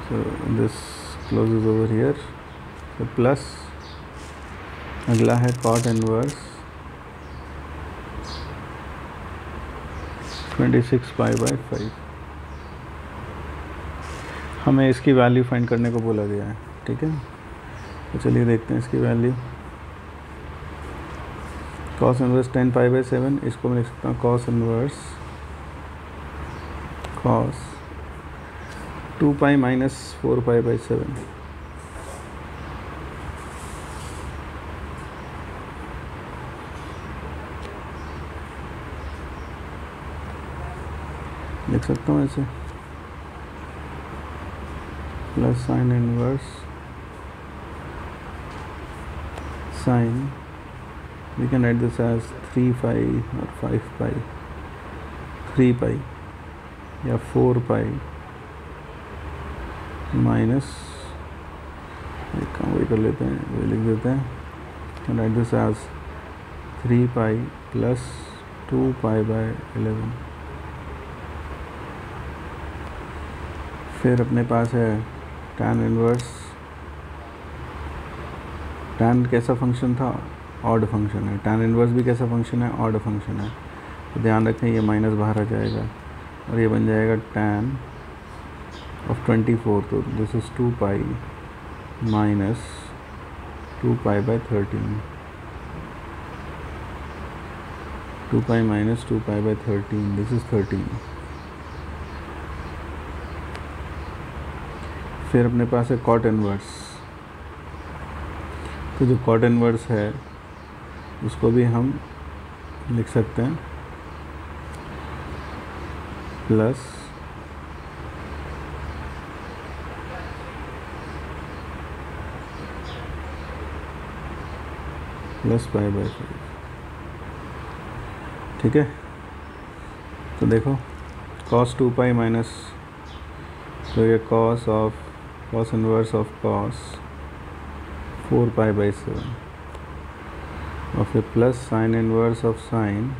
so this closes over here, so plus अगला है cot inverse 26 पाई बाई 5। हमें इसकी value find करने को बोला गया है, ठीक है। तो चलिए देखते हैं इसकी value. Cos inverse 10 pi by 7, इसको मैं लिख सकता हूँ cos inverse cos 2 pi minus 4 pi by 7। लिख सकता हूँ ऐसे, plus sine inverse sine, we can write this as 3 pi और 5 पाई, 3 पाई या 4 पाई माइनस, एक काम वही कर लेते हैं, वही लिख देते हैं, can write this as 3 pi plus 2 pi by 11। फिर अपने पास है tan इनवर्स, tan कैसा फंक्शन था, ऑड फंक्शन है, tan इनवर्स भी कैसा फंक्शन है, ऑड फंक्शन है। तो ध्यान रखें ये माइनस बाहर आ जाएगा और ये बन जाएगा tan ऑफ 24, तो this is 2 pi minus 2 pi by 13, 2 pi minus 2 pi by 13, this is 13। फिर अपने पास है कॉट इनवर्स, तो जो कॉट इनवर्स है उसको भी हम लिख सकते हैं प्लस पाई बाई 5, ठीक है। तो देखो cos 2 पाई माइनस, तो ये cos inverse of cos 4 pi by 7 और फिर plus sine inverse of sine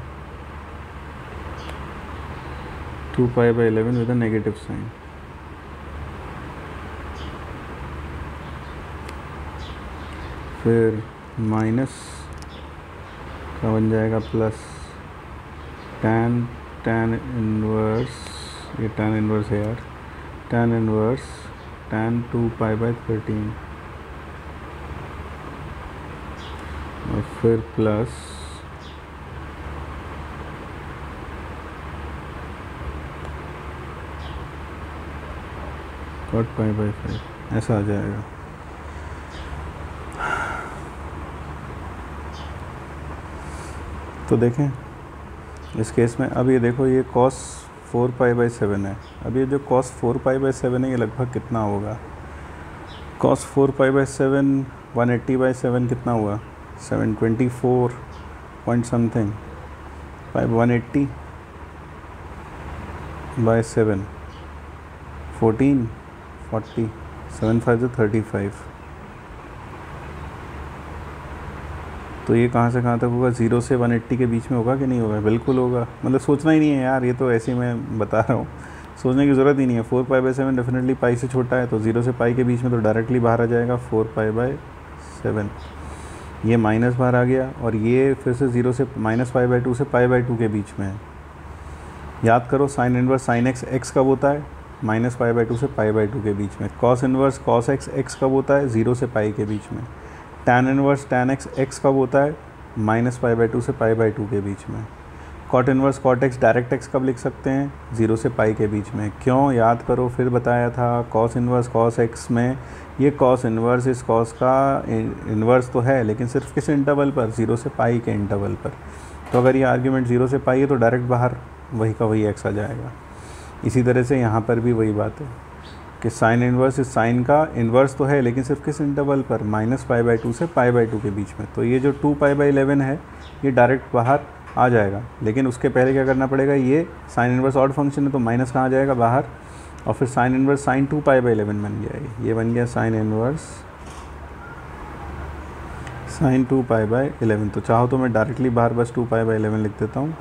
2 pi by 11 with a negative sign. फिर माइनस का बन जाएगा प्लस tan इनवर्स, ये tan इनवर्स है यार, tan inverse tan 2 pi by 13 और फिर प्लस cot पाई बाई 5, ऐसा आ जाएगा। तो देखें इस केस में, अब ये देखो ये cos 4 पाई बाई 7 है। अब ये जो cos 4 पाई बाई 7 है ये लगभग कितना होगा, cos 4 पाई बाई 7 180 बाई 7 कितना हुआ, 724 पॉइंट समथिंग, 180 बाई 7 14 40 7 5 35। तो ये कहाँ से कहाँ तक होगा, 0 से 180 के बीच में होगा कि नहीं होगा, बिल्कुल होगा। मतलब सोचना ही नहीं है यार, ये तो ऐसे ही मैं बता रहा हूँ, सोचने की ज़रूरत ही नहीं है। 4 पाई बाई 7 डेफिनेटली पाई से छोटा है, तो 0 से पाई के बीच में तो डायरेक्टली बाहर आ जाएगा 4 पाई बाई 7। ये माइनस बाहर आ गया और ये फिर से 0 से -π/2 से π/2 के बीच में है। याद करो sine inverse sine x x कब होता है? -π/2 से π/2 के बीच में। Cos inverse cos x x कब होता है? 0 से पाई के बीच में। Tan inverse tan x x कब होता है? -π/2 से π/2 के बीच में। Cot inverse cot x direct x कब लिख सकते हैं? 0 से पाई के बीच में। क्यों? याद करो, फिर बताया था कॉस इनवर्स कॉस एक्स में ये कॉस इनवर्स इस कॉस का इन्वर्स तो है, लेकिन सिर्फ किस इंटरवल पर? 0 से पाई के इंटरवल पर। तो अगर ये आर्ग्यूमेंट 0 से पाई है तो डायरेक्ट बाहर वही का वही एक्स आ जाएगा। इसी तरह से यहाँ पर भी वही बात है कि साइन इनवर्स इस साइन का इन्वर्स तो है, लेकिन सिर्फ किस इंटरवल पर? -π/2 से π/2 के बीच में। तो ये जो 2π/11 है ये डायरेक्ट बाहर आ जाएगा, लेकिन उसके पहले क्या करना पड़ेगा? ये साइन इनवर्स ऑड फंक्शन है तो माइनस कहाँ आ जाएगा? बाहर। और फिर साइन इनवर्स साइन 2π/11 बन गया। ये बन गया साइन इनवर्स साइन 2π/11। तो चाहो तो मैं डायरेक्टली बाहर बस 2π/11 लिख देता हूँ,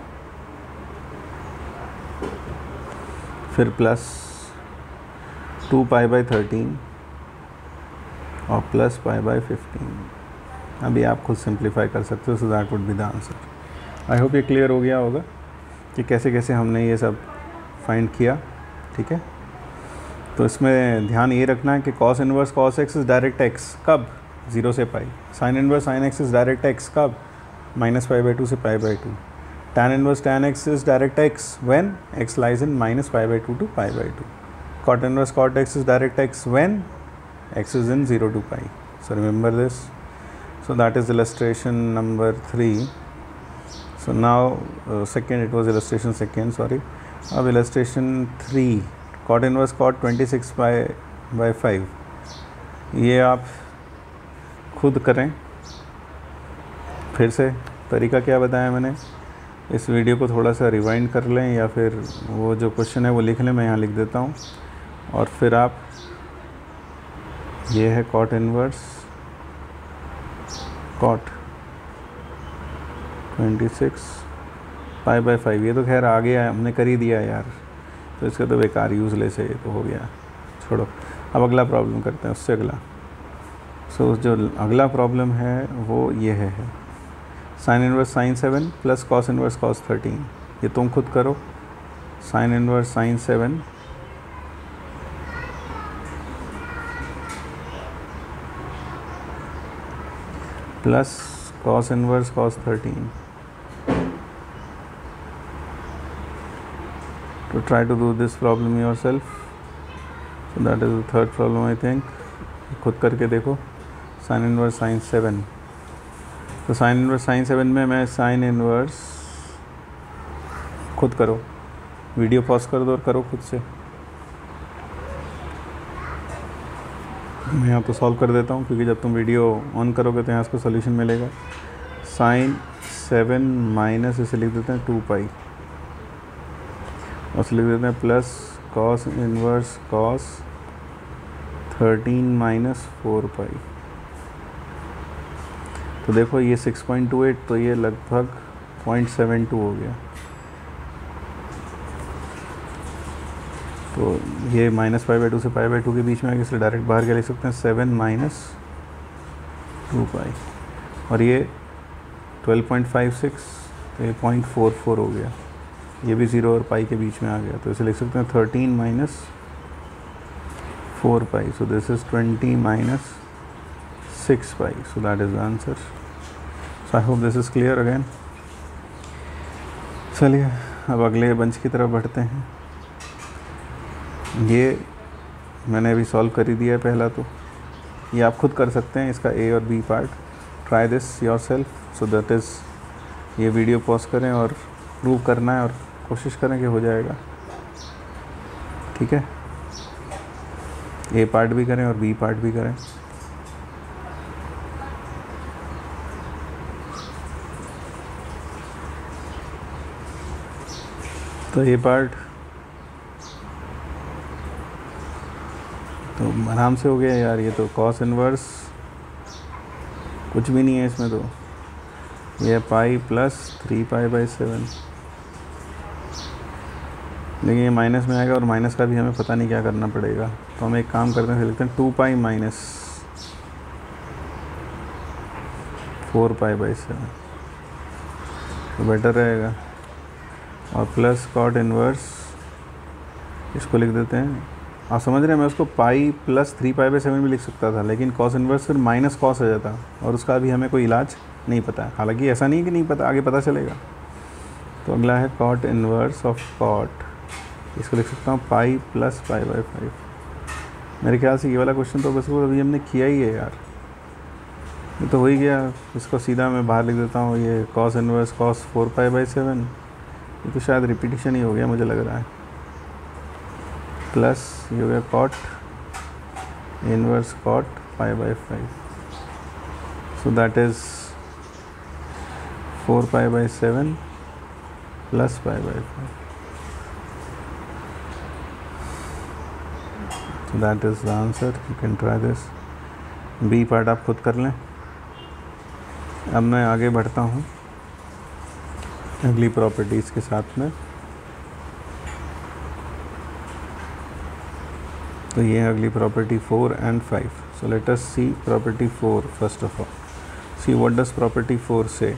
फिर प्लस 2π/13 और प्लस π/15। अभी आप खुद सिंप्लीफाई कर सकते हो। So that would be the answer. I hope ये क्लियर हो गया होगा कि कैसे कैसे हमने ये सब फाइंड किया। ठीक है, तो इसमें ध्यान ये रखना है कि cos inverse cos x is direct x कब? 0 से pi. Sine inverse sine x is direct x कब? -π/2 से π/2। tan inverse tan x is direct x when x lies in -π/2 to π/2. Cot inverse cot x is direct x when x is in 0 to pi. So remember this. So that is illustration number 3. So now second, it was illustration second, sorry. अब illustration 3, cot inverse cot 26/5. ये आप खुद करें। फिर से तरीका क्या बताया मैंने? इस वीडियो को थोड़ा सा रिवाइंड कर लें या फिर वो जो क्वेश्चन है वो लिख लें, मैं यहाँ लिख देता हूँ। और फिर आप, ये है कॉट इनवर्स कॉट 26π/5। ये तो खैर आ गया, हमने कर ही दिया यार, तो इसका तो बेकार यूज़लेस है, ये तो हो गया, छोड़ो। अब अगला प्रॉब्लम करते हैं, उससे अगला। सो जो अगला प्रॉब्लम है वो ये है sign inverse sign 7 plus cos inverse cos 13। ये तुम खुद करो। Sine inverse sign 7 plus cos inverse cos 13। To try to do this problem yourself. So that is the third problem I think. खुद करके देखो। Sign inverse sign 7। तो sign inverse sign 7 में मैं साइन इनवर्स, खुद करो, वीडियो पॉज कर दो और करो खुद से। मैं यहाँ तो सॉल्व कर देता हूँ, क्योंकि जब तुम वीडियो ऑन करोगे तो यहाँ इसको सोल्यूशन मिलेगा। साइन 7 माइनस, इसे लिख देते हैं 2π, और इसे लिख देते हैं प्लस कॉस इनवर्स कॉस 13 - 4π। तो देखो ये 6.28, तो ये लगभग 0.72 हो गया। तो ये -π/2 से π/2 के बीच में आगे, इसलिए डायरेक्ट बाहर क्या लिख सकते हैं? 7 - 2π। और ये 12.56, तो ये 0.44 हो गया। ये भी 0 और पाई के बीच में आ गया, तो इसे लिख सकते हैं 13 - 4π। So this is 20 - 6π। So that is the answer. So I hope this is clear again. चलिए अब अगले बंच की तरफ बढ़ते हैं। ये मैंने अभी सॉल्व कर ही दिया है पहला, तो ये आप खुद कर सकते हैं, इसका ए और B part. Try this yourself. So that is, ये वीडियो पॉज करें और प्रूव करना है और कोशिश करें कि हो जाएगा। ठीक है, ए पार्ट भी करें और बी पार्ट भी करें। तो ये पार्ट तो आराम से हो गया यार। ये तो कॉस इनवर्स कुछ भी नहीं है इसमें, तो ये पाई प्लस 3π/7, लेकिन ये माइनस में आएगा और माइनस का भी हमें पता नहीं क्या करना पड़ेगा। तो हम एक काम करते हैं, लिखते हैं 2π - 4π/7, तो बेटर रहेगा। और प्लस कॉट इन्वर्स, इसको लिख देते हैं। आप समझ रहे हैं, मैं उसको पाई प्लस 3π/7 भी लिख सकता था, लेकिन कॉस इन्वर्स फिर माइनस कॉस हो जाता, और उसका अभी हमें कोई इलाज नहीं पता है। हालांकि ऐसा नहीं है कि नहीं पता, आगे पता चलेगा। तो अगला है कॉट इन्वर्स ऑफ कॉट, इसको लिख सकता हूँ पाई प्लस π/5। मेरे ख्याल से ये वाला क्वेश्चन तो बस वो अभी हमने किया ही है यार, ये तो हो ही गया। इसको सीधा मैं बाहर लिख देता हूँ, ये कॉस इन्वर्स कॉस 4π/7, ये तो शायद रिपीटिशन ही हो गया मुझे लग रहा है। प्लस ये हो गया cot inverse cot π/5, so that is 4π/7 plus π/5, so that is the answer. You can try this. B part आप खुद कर लें। अब मैं आगे बढ़ता हूँ अगली प्रॉपर्टीज़ के साथ में। तो ये है अगली property 4 and 5. So let us see property 4 first of all. See what does property 4 say.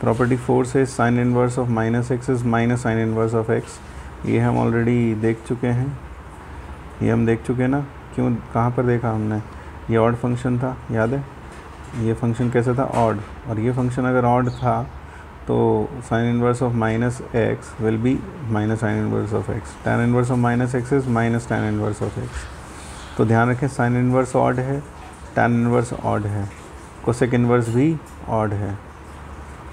Property 4 says sin inverse of minus x is minus sin inverse of x. ये हम ऑलरेडी देख चुके हैं, ये हम देख चुके हैं ना। क्यों, कहाँ पर देखा हमने? ये ऑड फंक्शन था, याद है? ये फंक्शन कैसा था? ऑड। और ये फंक्शन अगर ऑड था तो sign inverse of minus x will be minus sign inverse of x. Tan inverse of minus x is minus tan inverse of x. तो ध्यान रखें, साइन इन्वर्स ऑड है, टैन इन्वर्स ऑड है, cosec inverse भी odd है।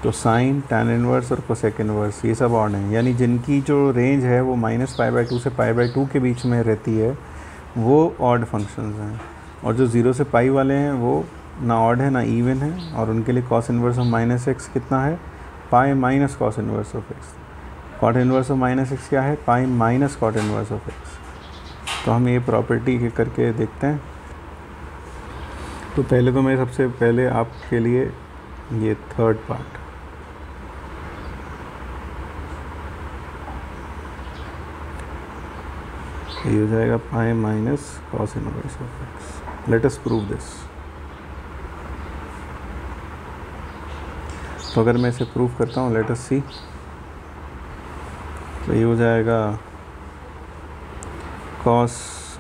तो sign, tan inverse और cosec inverse ये सब ऑड हैं, यानी जिनकी जो रेंज है वो -π/2 से π/2 के बीच में रहती है, वो ऑड फंक्शंस हैं। और जो 0 से पाई वाले हैं वो ना ऑड है ना इवन है, और उनके लिए cos inverse of minus x कितना है? Pi minus cos inverse of x. Cot inverse of minus x क्या है? Pi minus cot inverse of x. तो हम ये प्रॉपर्टी के करके देखते हैं। तो पहले तो मैं सबसे पहले आपके लिए ये थर्ड पार्ट, ये हो जाएगा पाई minus cos inverse of x. Late us prove this. तो अगर मैं इसे प्रूव करता हूँ, लेट अस सी। तो ये हो जाएगा कॉस,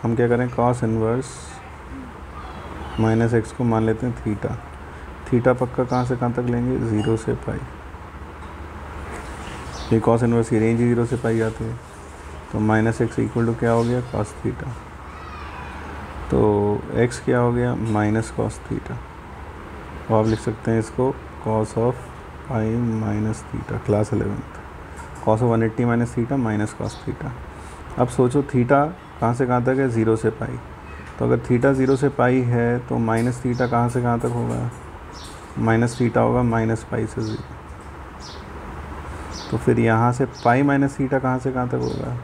हम क्या करें, कॉस इन्वर्स माइनस एक्स को मान लेते हैं थीटा। थीटा पक्का कहाँ से कहाँ तक लेंगे? 0 से पाई। ये कॉस इन्वर्स की रेंज 0 से पाई आती है, तो माइनस एक्स इक्वल टू क्या हो गया? Cos theta. तो एक्स क्या हो गया? Minus cos theta. तो आप लिख सकते हैं इसको cos of pi minus theta, class 11th। Cos of 180 minus theta minus cos theta. अब सोचो थीटा कहाँ से कहाँ तक है? 0 से पाई। तो अगर थीटा 0 से पाई है तो माइनस थीटा कहाँ से कहाँ तक होगा? माइनस थीटा होगा माइनस पाई से 0। तो फिर यहाँ से पाई माइनस थीटा कहाँ से कहाँ तक होगा?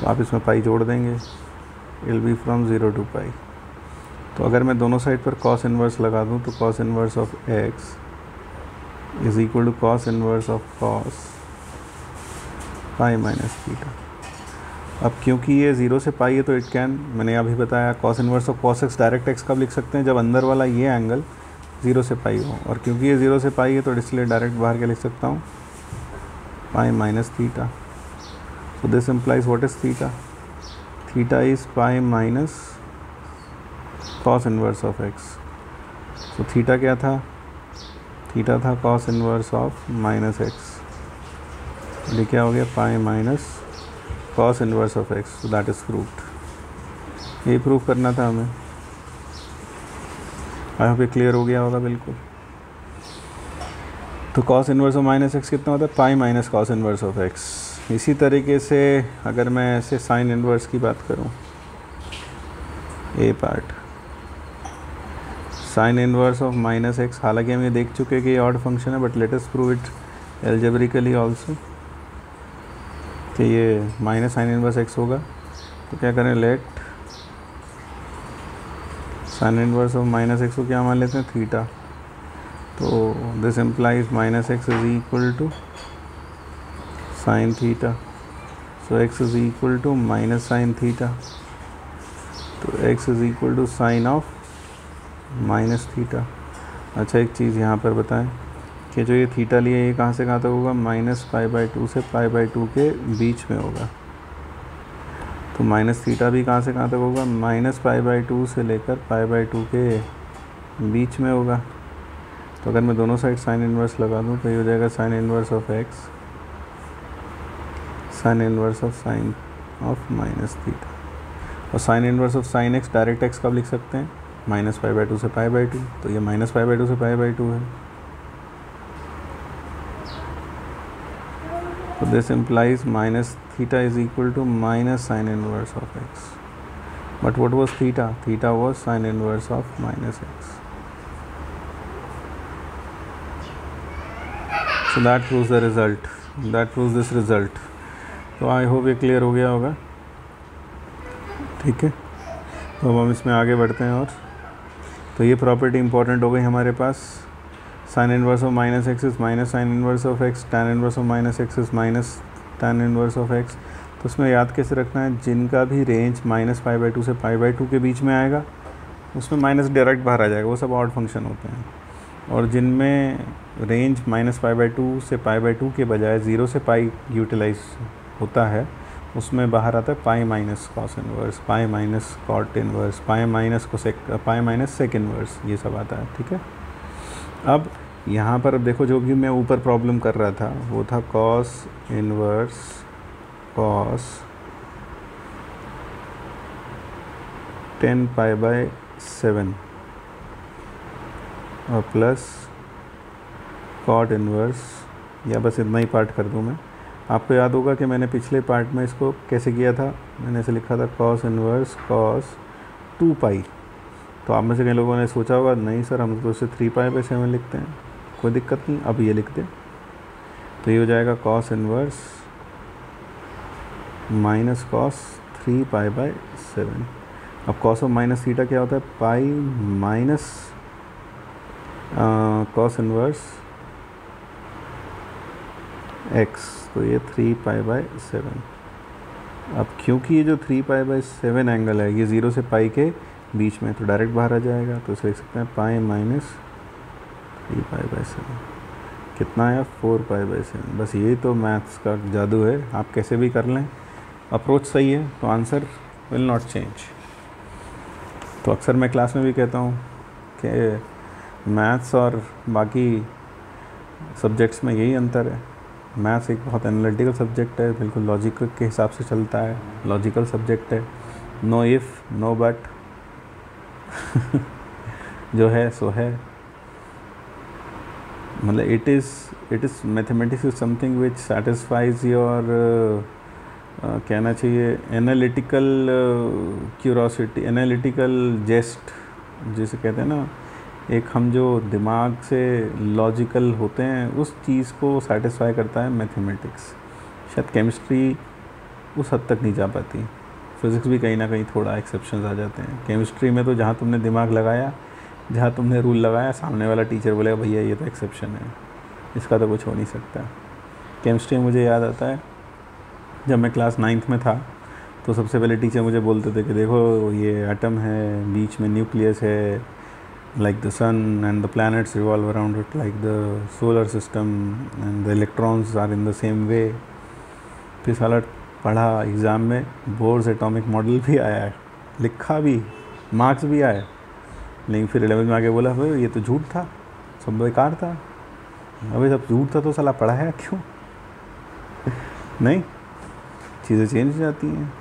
तो आप इसमें पाई जोड़ देंगे, इल बी फ्रॉम 0 to पाई। तो अगर मैं दोनों साइड पर कॉस इन्वर्स लगा दूँ तो cos inverse of x is equal to cos inverse of cos pi minus theta. अब क्योंकि ये 0 से पाई है तो इट कैन, मैंने अभी बताया, cos inverse of cos x direct x कब लिख सकते हैं? जब अंदर वाला ये एंगल 0 से पाई हो। और क्योंकि ये 0 से पाई है तो इसलिए डायरेक्ट बाहर क्या लिख सकता हूँ? पाई minus theta. So this implies what is theta? Theta is pi minus cos inverse of x. So theta क्या था? थीटा था cos inverse of minus x. ये क्या हो गया? पाई minus cos inverse of x. So that is proved. ये prove करना था हमें। आई होप ये क्लियर हो गया होगा बिल्कुल। तो cos inverse of minus x कितना होता है? Pi minus cos inverse of x. इसी तरीके से अगर मैं ऐसे साइन इन्वर्स की बात करूं, A part sine inverse of minus x, हालांकि हम ये देख चुके हैं कि ये ऑड फंक्शन है, but let us prove it algebraically also कि ये माइनस साइन इन्वर्स एक्स होगा। तो क्या करें? Let sine inverse of minus x को क्या मान लेते हैं? थीटा। तो this implies minus x is equal to sine theta. So x is equal to minus sine theta. तो x is equal to sine of minus theta. अच्छा एक चीज़ यहाँ पर बताएं कि जो ये थीटा लिया ये कहाँ से कहाँ तक होगा, -π/2 से π/2 के बीच में होगा। तो माइनस थीटा भी कहाँ से कहाँ तक होगा, -π/2 से लेकर π/2 के बीच में होगा। तो अगर मैं दोनों साइड साइन इन्वर्स लगा दूँ तो ये हो जाएगा sine inverse of x sine inverse of sine of -θ। और sine inverse of sine x direct x कब लिख सकते हैं, -π/2 से π/2। तो ये -π/2 से π/2 है। तो this implies -θ is equal to minus sin inverse of x. But what was theta? Theta was sin inverse of -x. So that proves the result. That proves this result. तो आई होप ये clear हो गया होगा। ठीक है, तो अब हम इसमें आगे बढ़ते हैं। और तो ये प्रॉपर्टी इंपॉर्टेंट हो गई हमारे पास। Sine inverse of -x is minus sine inverse of x, tan inverse of -x is minus tan inverse of x। तो उसमें याद कैसे रखना है, जिनका भी रेंज -π/2 से π/2 के बीच में आएगा उसमें माइनस डायरेक्ट बाहर आ जाएगा, वो सब ऑड फंक्शन होते हैं। और जिनमें रेंज -π/2 से π/2 के बजाय 0 से π यूटिलाइज होता है उसमें बाहर आता है pi minus cos inverse, pi minus cot inverse, pi minus sec inverse, ये सब आता है। ठीक है, अब यहाँ पर अब देखो जो भी मैं ऊपर प्रॉब्लम कर रहा था वो था कॉस इनवर्स कॉस 10π/7 और प्लस कॉट इनवर्स, या बस इतना ही पार्ट कर दूँ मैं। आपको याद होगा कि मैंने पिछले पार्ट में इसको कैसे किया था, मैंने ऐसे लिखा था कॉस इनवर्स कॉस 2π। तो आप में से कई लोगों ने सोचा होगा नहीं सर हम तो उसे 3π/7 लिखते हैं, कोई दिक्कत नहीं, अब ये लिख दें। तो ये हो जाएगा कॉस इनवर्स माइनस कॉस 3π/7। अब कॉस ऑफ -θ क्या होता है, pi minus cos inverse x, तो ये 3π/7। अब क्योंकि ये जो 3π/7 एंगल है ये 0 से पाई के बीच में, तो डायरेक्ट बाहर आ जाएगा। तो इसे लिख सकते हैं पाई माइनस 3π/7। कितना आया, 4π/7। बस ये तो मैथ्स का जादू है, आप कैसे भी कर लें, अप्रोच सही है तो आंसर विल नॉट चेंज। तो अक्सर मैं क्लास में भी कहता हूँ कि मैथ्स और बाकी सब्जेक्ट्स में यही अंतर है। मैथ्स एक बहुत एनालिटिकल सब्जेक्ट है, बिल्कुल लॉजिक के हिसाब से चलता है, लॉजिकल सब्जेक्ट है, नो इफ़ नो बट जो है सो है। मतलब it is mathematics is something which satisfies your कहना चाहिए एनालिटिकल क्यूरोसिटी, एनालिटिकल जेस्ट जिसे कहते हैं ना, एक हम जो दिमाग से लॉजिकल होते हैं उस चीज़ को सेटिस्फाई करता है मैथमेटिक्स। शायद केमिस्ट्री उस हद तक नहीं जा पाती, फिज़िक्स भी कहीं ना कहीं थोड़ा एक्सेप्शंस आ जाते हैं। केमिस्ट्री में तो जहाँ तुमने दिमाग लगाया, जहाँ तुमने रूल लगाया, सामने वाला टीचर बोलेगा भैया ये तो एक्सेप्शन है, इसका तो कुछ हो नहीं सकता। केमिस्ट्री मुझे याद आता है जब मैं क्लास 9th में था तो सबसे पहले टीचर मुझे बोलते थे कि देखो ये एटम है, बीच में न्यूक्लियस है, like the sun and the planets revolve around it like the solar system and the electrons are in the same way। फिर साला पढ़ा एग्ज़ाम में, बोर्स एटॉमिक मॉडल भी आया है, लिखा भी, मार्क्स भी आए, लेकिन फिर 11th में आके बोला भाई ये तो झूठ था, सब बेकार था। अबे सब झूठ था तो साला पढ़ाया क्यों? नहीं, चीज़ें चेंज हो जाती हैं।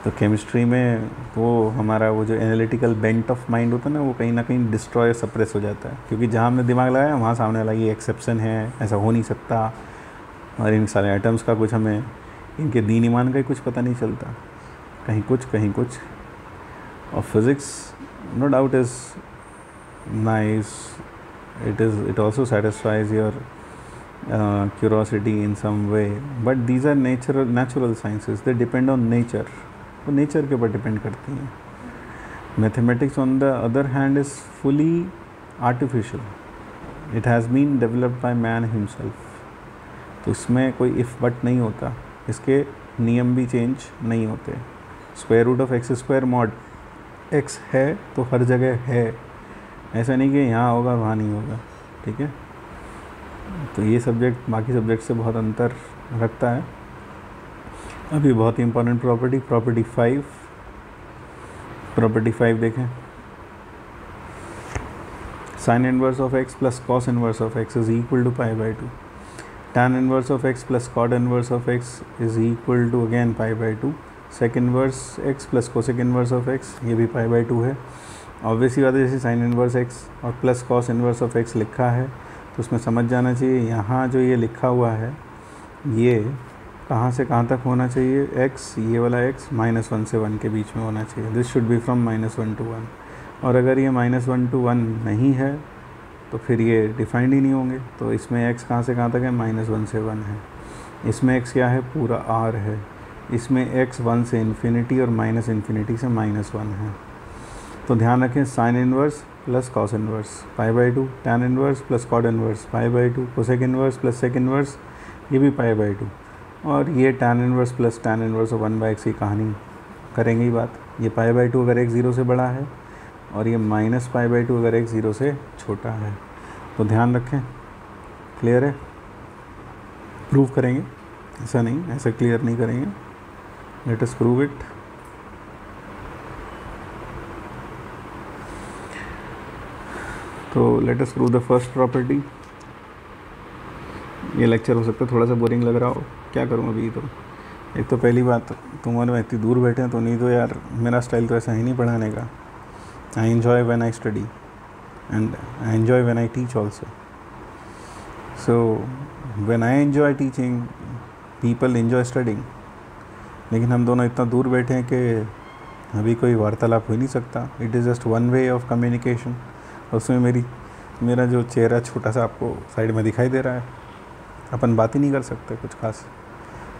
तो केमिस्ट्री में वो हमारा वो जो एनालिटिकल बेंट ऑफ माइंड होता है ना, वो कहीं ना कहीं डिस्ट्रॉय सप्रेस हो जाता है, क्योंकि जहाँ हमने दिमाग लगाया वहाँ सामने वाला ये एक्सेप्शन है, ऐसा हो नहीं सकता। और इन सारे एटम्स का कुछ हमें, इनके दीन ईमान का ही कुछ पता नहीं चलता, कहीं कुछ कहीं कुछ। और physics no doubt is nice, it also satisfies your curiosity in some way, but these are natural sciences, they depend on nature, वो नेचर के ऊपर डिपेंड करती हैं। Mathematics on the other hand is fully artificial, it has been developed by man himself. तो इसमें कोई if but नहीं होता, इसके नियम भी चेंज नहीं होते। Square root of x² mod x है तो हर जगह है, ऐसा नहीं कि यहाँ होगा वहाँ नहीं होगा, ठीक है। तो ये सब्जेक्ट बाकी सब्जेक्ट से बहुत अंतर रखता है। अभी बहुत ही इंपॉर्टेंट प्रॉपर्टी 5 देखें। Sine inverse of x plus cos inverse of x is equal to pi by 2। tan inverse of x plus cot inverse of x is equal to again pi by 2। Sec inverse x plus cosec inverse of x, ये भी pi by 2 है। Obviously बात है, जैसे sine inverse x और plus cos inverse of x लिखा है तो उसमें समझ जाना चाहिए यहाँ जो ये लिखा हुआ है ये कहाँ से कहाँ तक होना चाहिए, x, ये वाला x -1 से 1 के बीच में होना चाहिए। This should be from -1 to 1। और अगर ये -1 to 1 नहीं है तो फिर ये डिफाइंड ही नहीं होंगे। तो इसमें x कहाँ से कहाँ तक है, -1 से 1 है। इसमें x क्या है, पूरा r है। इसमें x 1 से इन्फिनिटी और -∞ से -1 है। तो ध्यान रखें, sine inverse plus cos inverse pi by 2, tan inverse plus cot inverse pi by 2, cosec inverse plus sec inverse ये भी पाई बाई 2, और ये tan inverse plus tan inverse of 1/x की कहानी करेंगे ही बात। ये पाई बाई 2 अगर x 0 से बड़ा है और ये माइनस पाई बाई 2 अगर x 0 से छोटा है। तो ध्यान रखें, क्लियर है। प्रूव करेंगे, ऐसा नहीं, ऐसा क्लियर नहीं करेंगे। Let us prove it. तो let us prove the first property. ये लेक्चर हो सकता है थोड़ा सा बोरिंग लग रहा हो, क्या करूँ अभी। तो एक तो पहली बात, तुम और इतनी दूर बैठे हैं तो नहीं तो यार मेरा स्टाइल तो ऐसा ही नहीं पढ़ाने का। I enjoy when I study and I enjoy when I teach also. So when I enjoy teaching people enjoy studying. लेकिन हम दोनों इतना दूर बैठे हैं कि अभी कोई वार्तालाप हो ही नहीं सकता। It is just one way of communication. उसमें मेरा जो चेहरा छोटा सा आपको साइड में दिखाई दे रहा है, अपन बात ही नहीं कर सकते कुछ खास।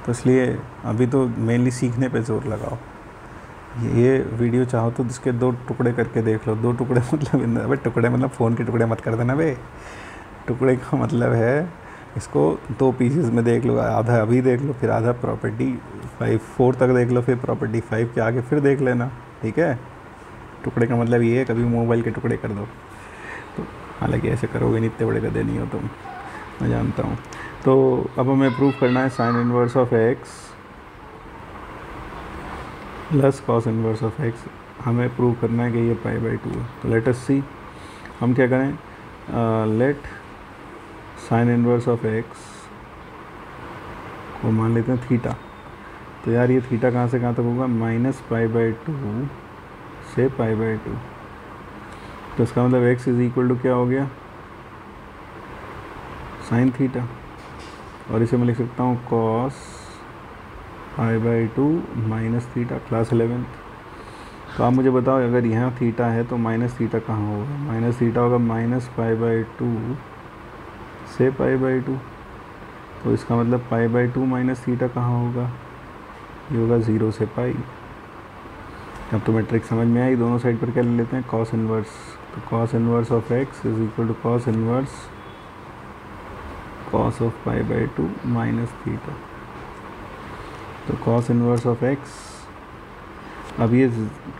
तो इसलिए अभी तो मेनली सीखने पे जोर लगाओ। ये वीडियो चाहो तो इसके 2 टुकड़े करके देख लो। 2 टुकड़े मतलब अबे टुकड़े मतलब फ़ोन के टुकड़े मत कर देना बे। टुकड़े का मतलब है इसको 2 पीसेस में देख लो। आधा अभी देख लो, फिर आधा प्रॉपर्टी 4 तक देख लो, फिर प्रॉपर्टी 5 के आगे फिर देख लेना, ठीक है। टुकड़े का मतलब ये है, कभी मोबाइल के टुकड़े कर दो। तो हालांकि ऐसे करोगे नहीं, इतने बड़े गधे नहीं हो तुम, मैं जानता हूँ। तो अब हमें प्रूव करना है sign inverse of x plus cos inverse of x. हमें प्रूव करना है कि ये पाई बाई 2 है। तो लेट अस सी, हम क्या करें, let sign inverse of x को मान लेते हैं थीटा। तो यार ये थीटा कहाँ से कहाँ तक होगा, -π/2 से π/2। तो इसका मतलब x इज इक्वल टू क्या हो गया, साइन थीटा। और इसे मैं लिख सकता हूँ cos π/2 minus theta, class 11th। तो आप मुझे बताओ, अगर यहाँ थीटा है तो माइनस थीटा कहाँ होगा, माइनस थीटा होगा -π/2 से π/2। तो इसका मतलब π/2 माइनस थीटा कहाँ होगा, ये होगा 0 से पाई। अब तो मैट्रिक समझ में आई। दोनों साइड पर क्या ले लेते हैं, कॉस इनवर्स। तो cos inverse of x is equal to cos inverse cos of π/2 minus theta. तो कॉस इनवर्स ऑफ x, अब ये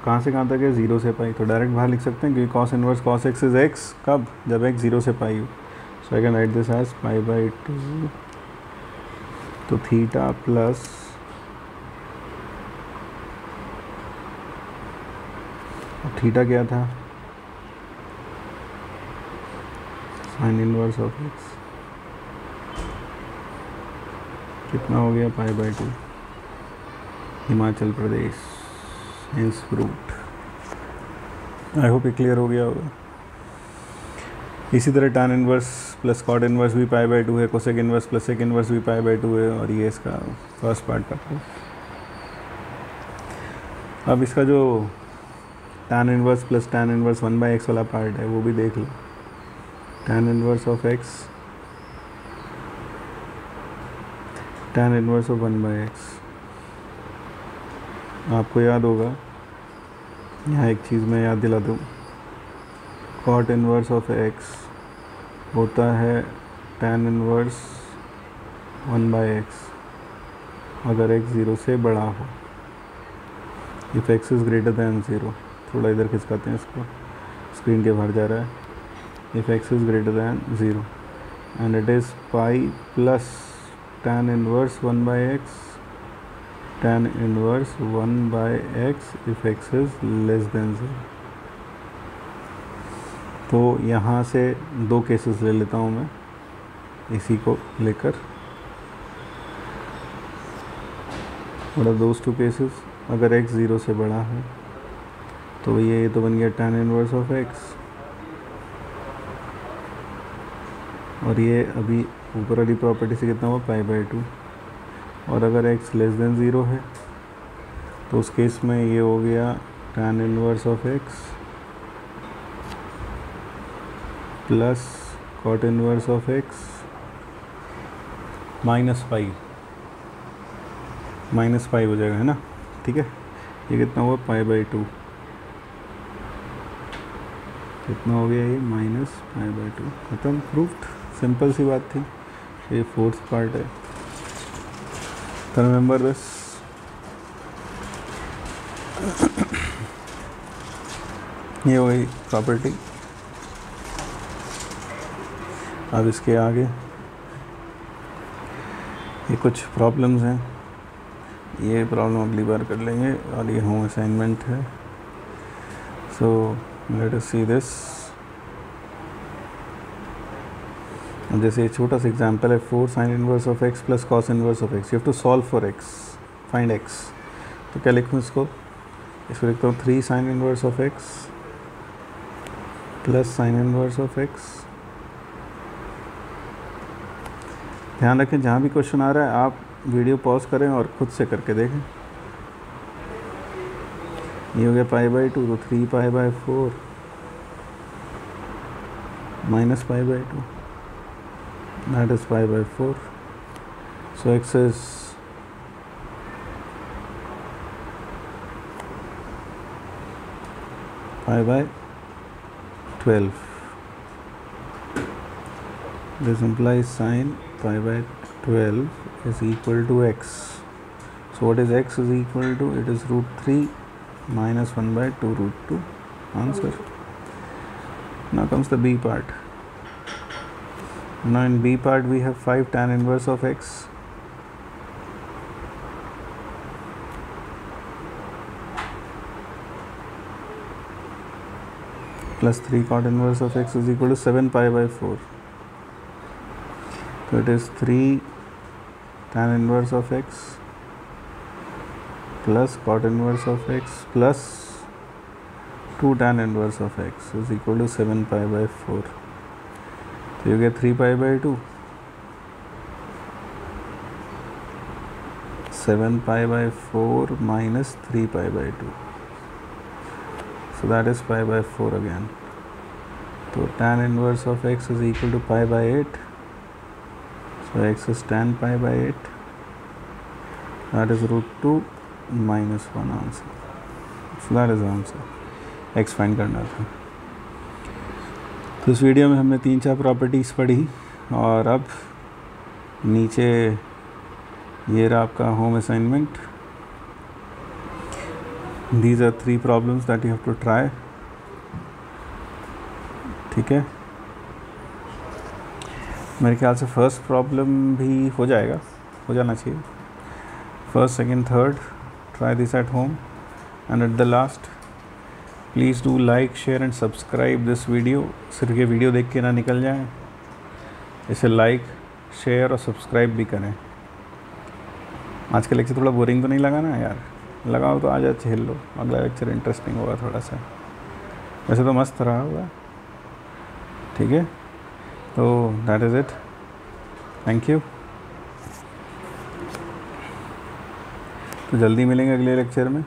कहाँ से कहाँ तक है, 0 से पाई। तो डायरेक्ट बाहर लिख सकते हैं क्योंकि cos inverse cos x is x, कब, जब x 0 से पाई हो। So I can write this as π/2। तो थीटा प्लस थीटा क्या था, साइन इनवर्स ऑफ एक्स, कितना हो गया, π/2। Himachal Pradesh, hence proved. आई होप ये क्लियर हो गया होगा। इसी तरह tan inverse plus cot inverse भी π/2 है, cosec inverse plus sec inverse भी π/2 है। और ये इसका फर्स्ट पार्ट का था। अब इसका जो tan inverse plus tan inverse 1/x वाला पार्ट है वो भी देख लो। Tan inverse of x tan inverse of 1/x। आपको याद होगा, यहाँ एक चीज़ मैं याद दिला दूँ, कॉट इनवर्स ऑफ x होता है टैन इनवर्स 1/x अगर x 0 से बड़ा हो। If x is greater than 0, थोड़ा इधर खिसकाते हैं इसको, स्क्रीन के बाहर जा रहा है। if x is greater than 0, and it is pi plus tan inverse 1 by x, tan inverse 1 by x if x is less than 0. तो यहाँ से दो केसेस ले लेता हूँ मैं इसी को लेकर. what are those two cases? अगर x 0 से बड़ा है तो ये तो बन गया tan इनवर्स ऑफ x, और ये अभी ऊपर वाली प्रॉपर्टी से कितना हुआ π/2. और अगर x लेस देन 0 है तो उस केस में ये हो गया tan inverse of x plus cot inverse of x minus pi हो जाएगा, है ना. ठीक है, ये कितना हुआ π/2, कितना हो गया ये -π/2. खत्म, प्रूफ्ड. सिंपल सी बात थी. ये फोर्थ पार्ट है. तो रिमेंबर दिस. ये हो गई प्रॉपर्टी. अब इसके आगे ये कुछ प्रॉब्लम्स हैं, ये प्रॉब्लम अगली बार कर लेंगे, और ये होम असाइनमेंट है. So let us see this. जैसे ये छोटा सा एग्जांपल है, 4 sin inverse of x plus cos inverse of x. You have to solve for x, find x. तो क्या लिखूँ इसको लिखता हूँ 3 sin inverse of x plus sin inverse of x. ध्यान रखें, जहाँ भी क्वेश्चन आ रहा है आप वीडियो पॉज करें और खुद से करके देखें. ये हो गया π/2, तो 3π/4 minus π/2, that is π/4. So x is π/12. This implies sin π/12 is equal to x. So what is x is equal to? It is √3 minus 1/2 √2. Answer. Now comes the b part. Now in b part we have 5 tan inverse of x plus 3 cot inverse of x is equal to 7π/4. So it is 3 tan inverse of x plus cot inverse of x plus 2 tan inverse of x is equal to 7π/4. So you get 3π/2, 7π/4 minus 3π/2. So that is π/4 again. So tan inverse of x is equal to π/8. So x is tan π/8. That is √2 minus 1 answer. So that is the answer. x find करना था. तो इस video में हमने 3-4 properties पढ़ी, और अब नीचे ये रहा आपका home assignment. These are 3 problems that you have to try. ठीक है, मेरे ख्याल से फर्स्ट प्रॉब्लम भी हो जाना चाहिए. First, second, third, try this at home. And at the last please do like, share and subscribe this video. सिर्फ ये वीडियो देख के ना निकल जाएं, इसे लाइक, शेयर और सब्सक्राइब भी करें. आज का लेक्चर थोड़ा बोरिंग तो नहीं लगा ना यार? लगाओ तो आज झेल लो, अगला लेक्चर इंटरेस्टिंग होगा थोड़ा सा. वैसे तो मस्त रहा हुआ. ठीक है, तो that is it. Thank you. तो जल्दी मिलेंगे अगले लेक्चर में.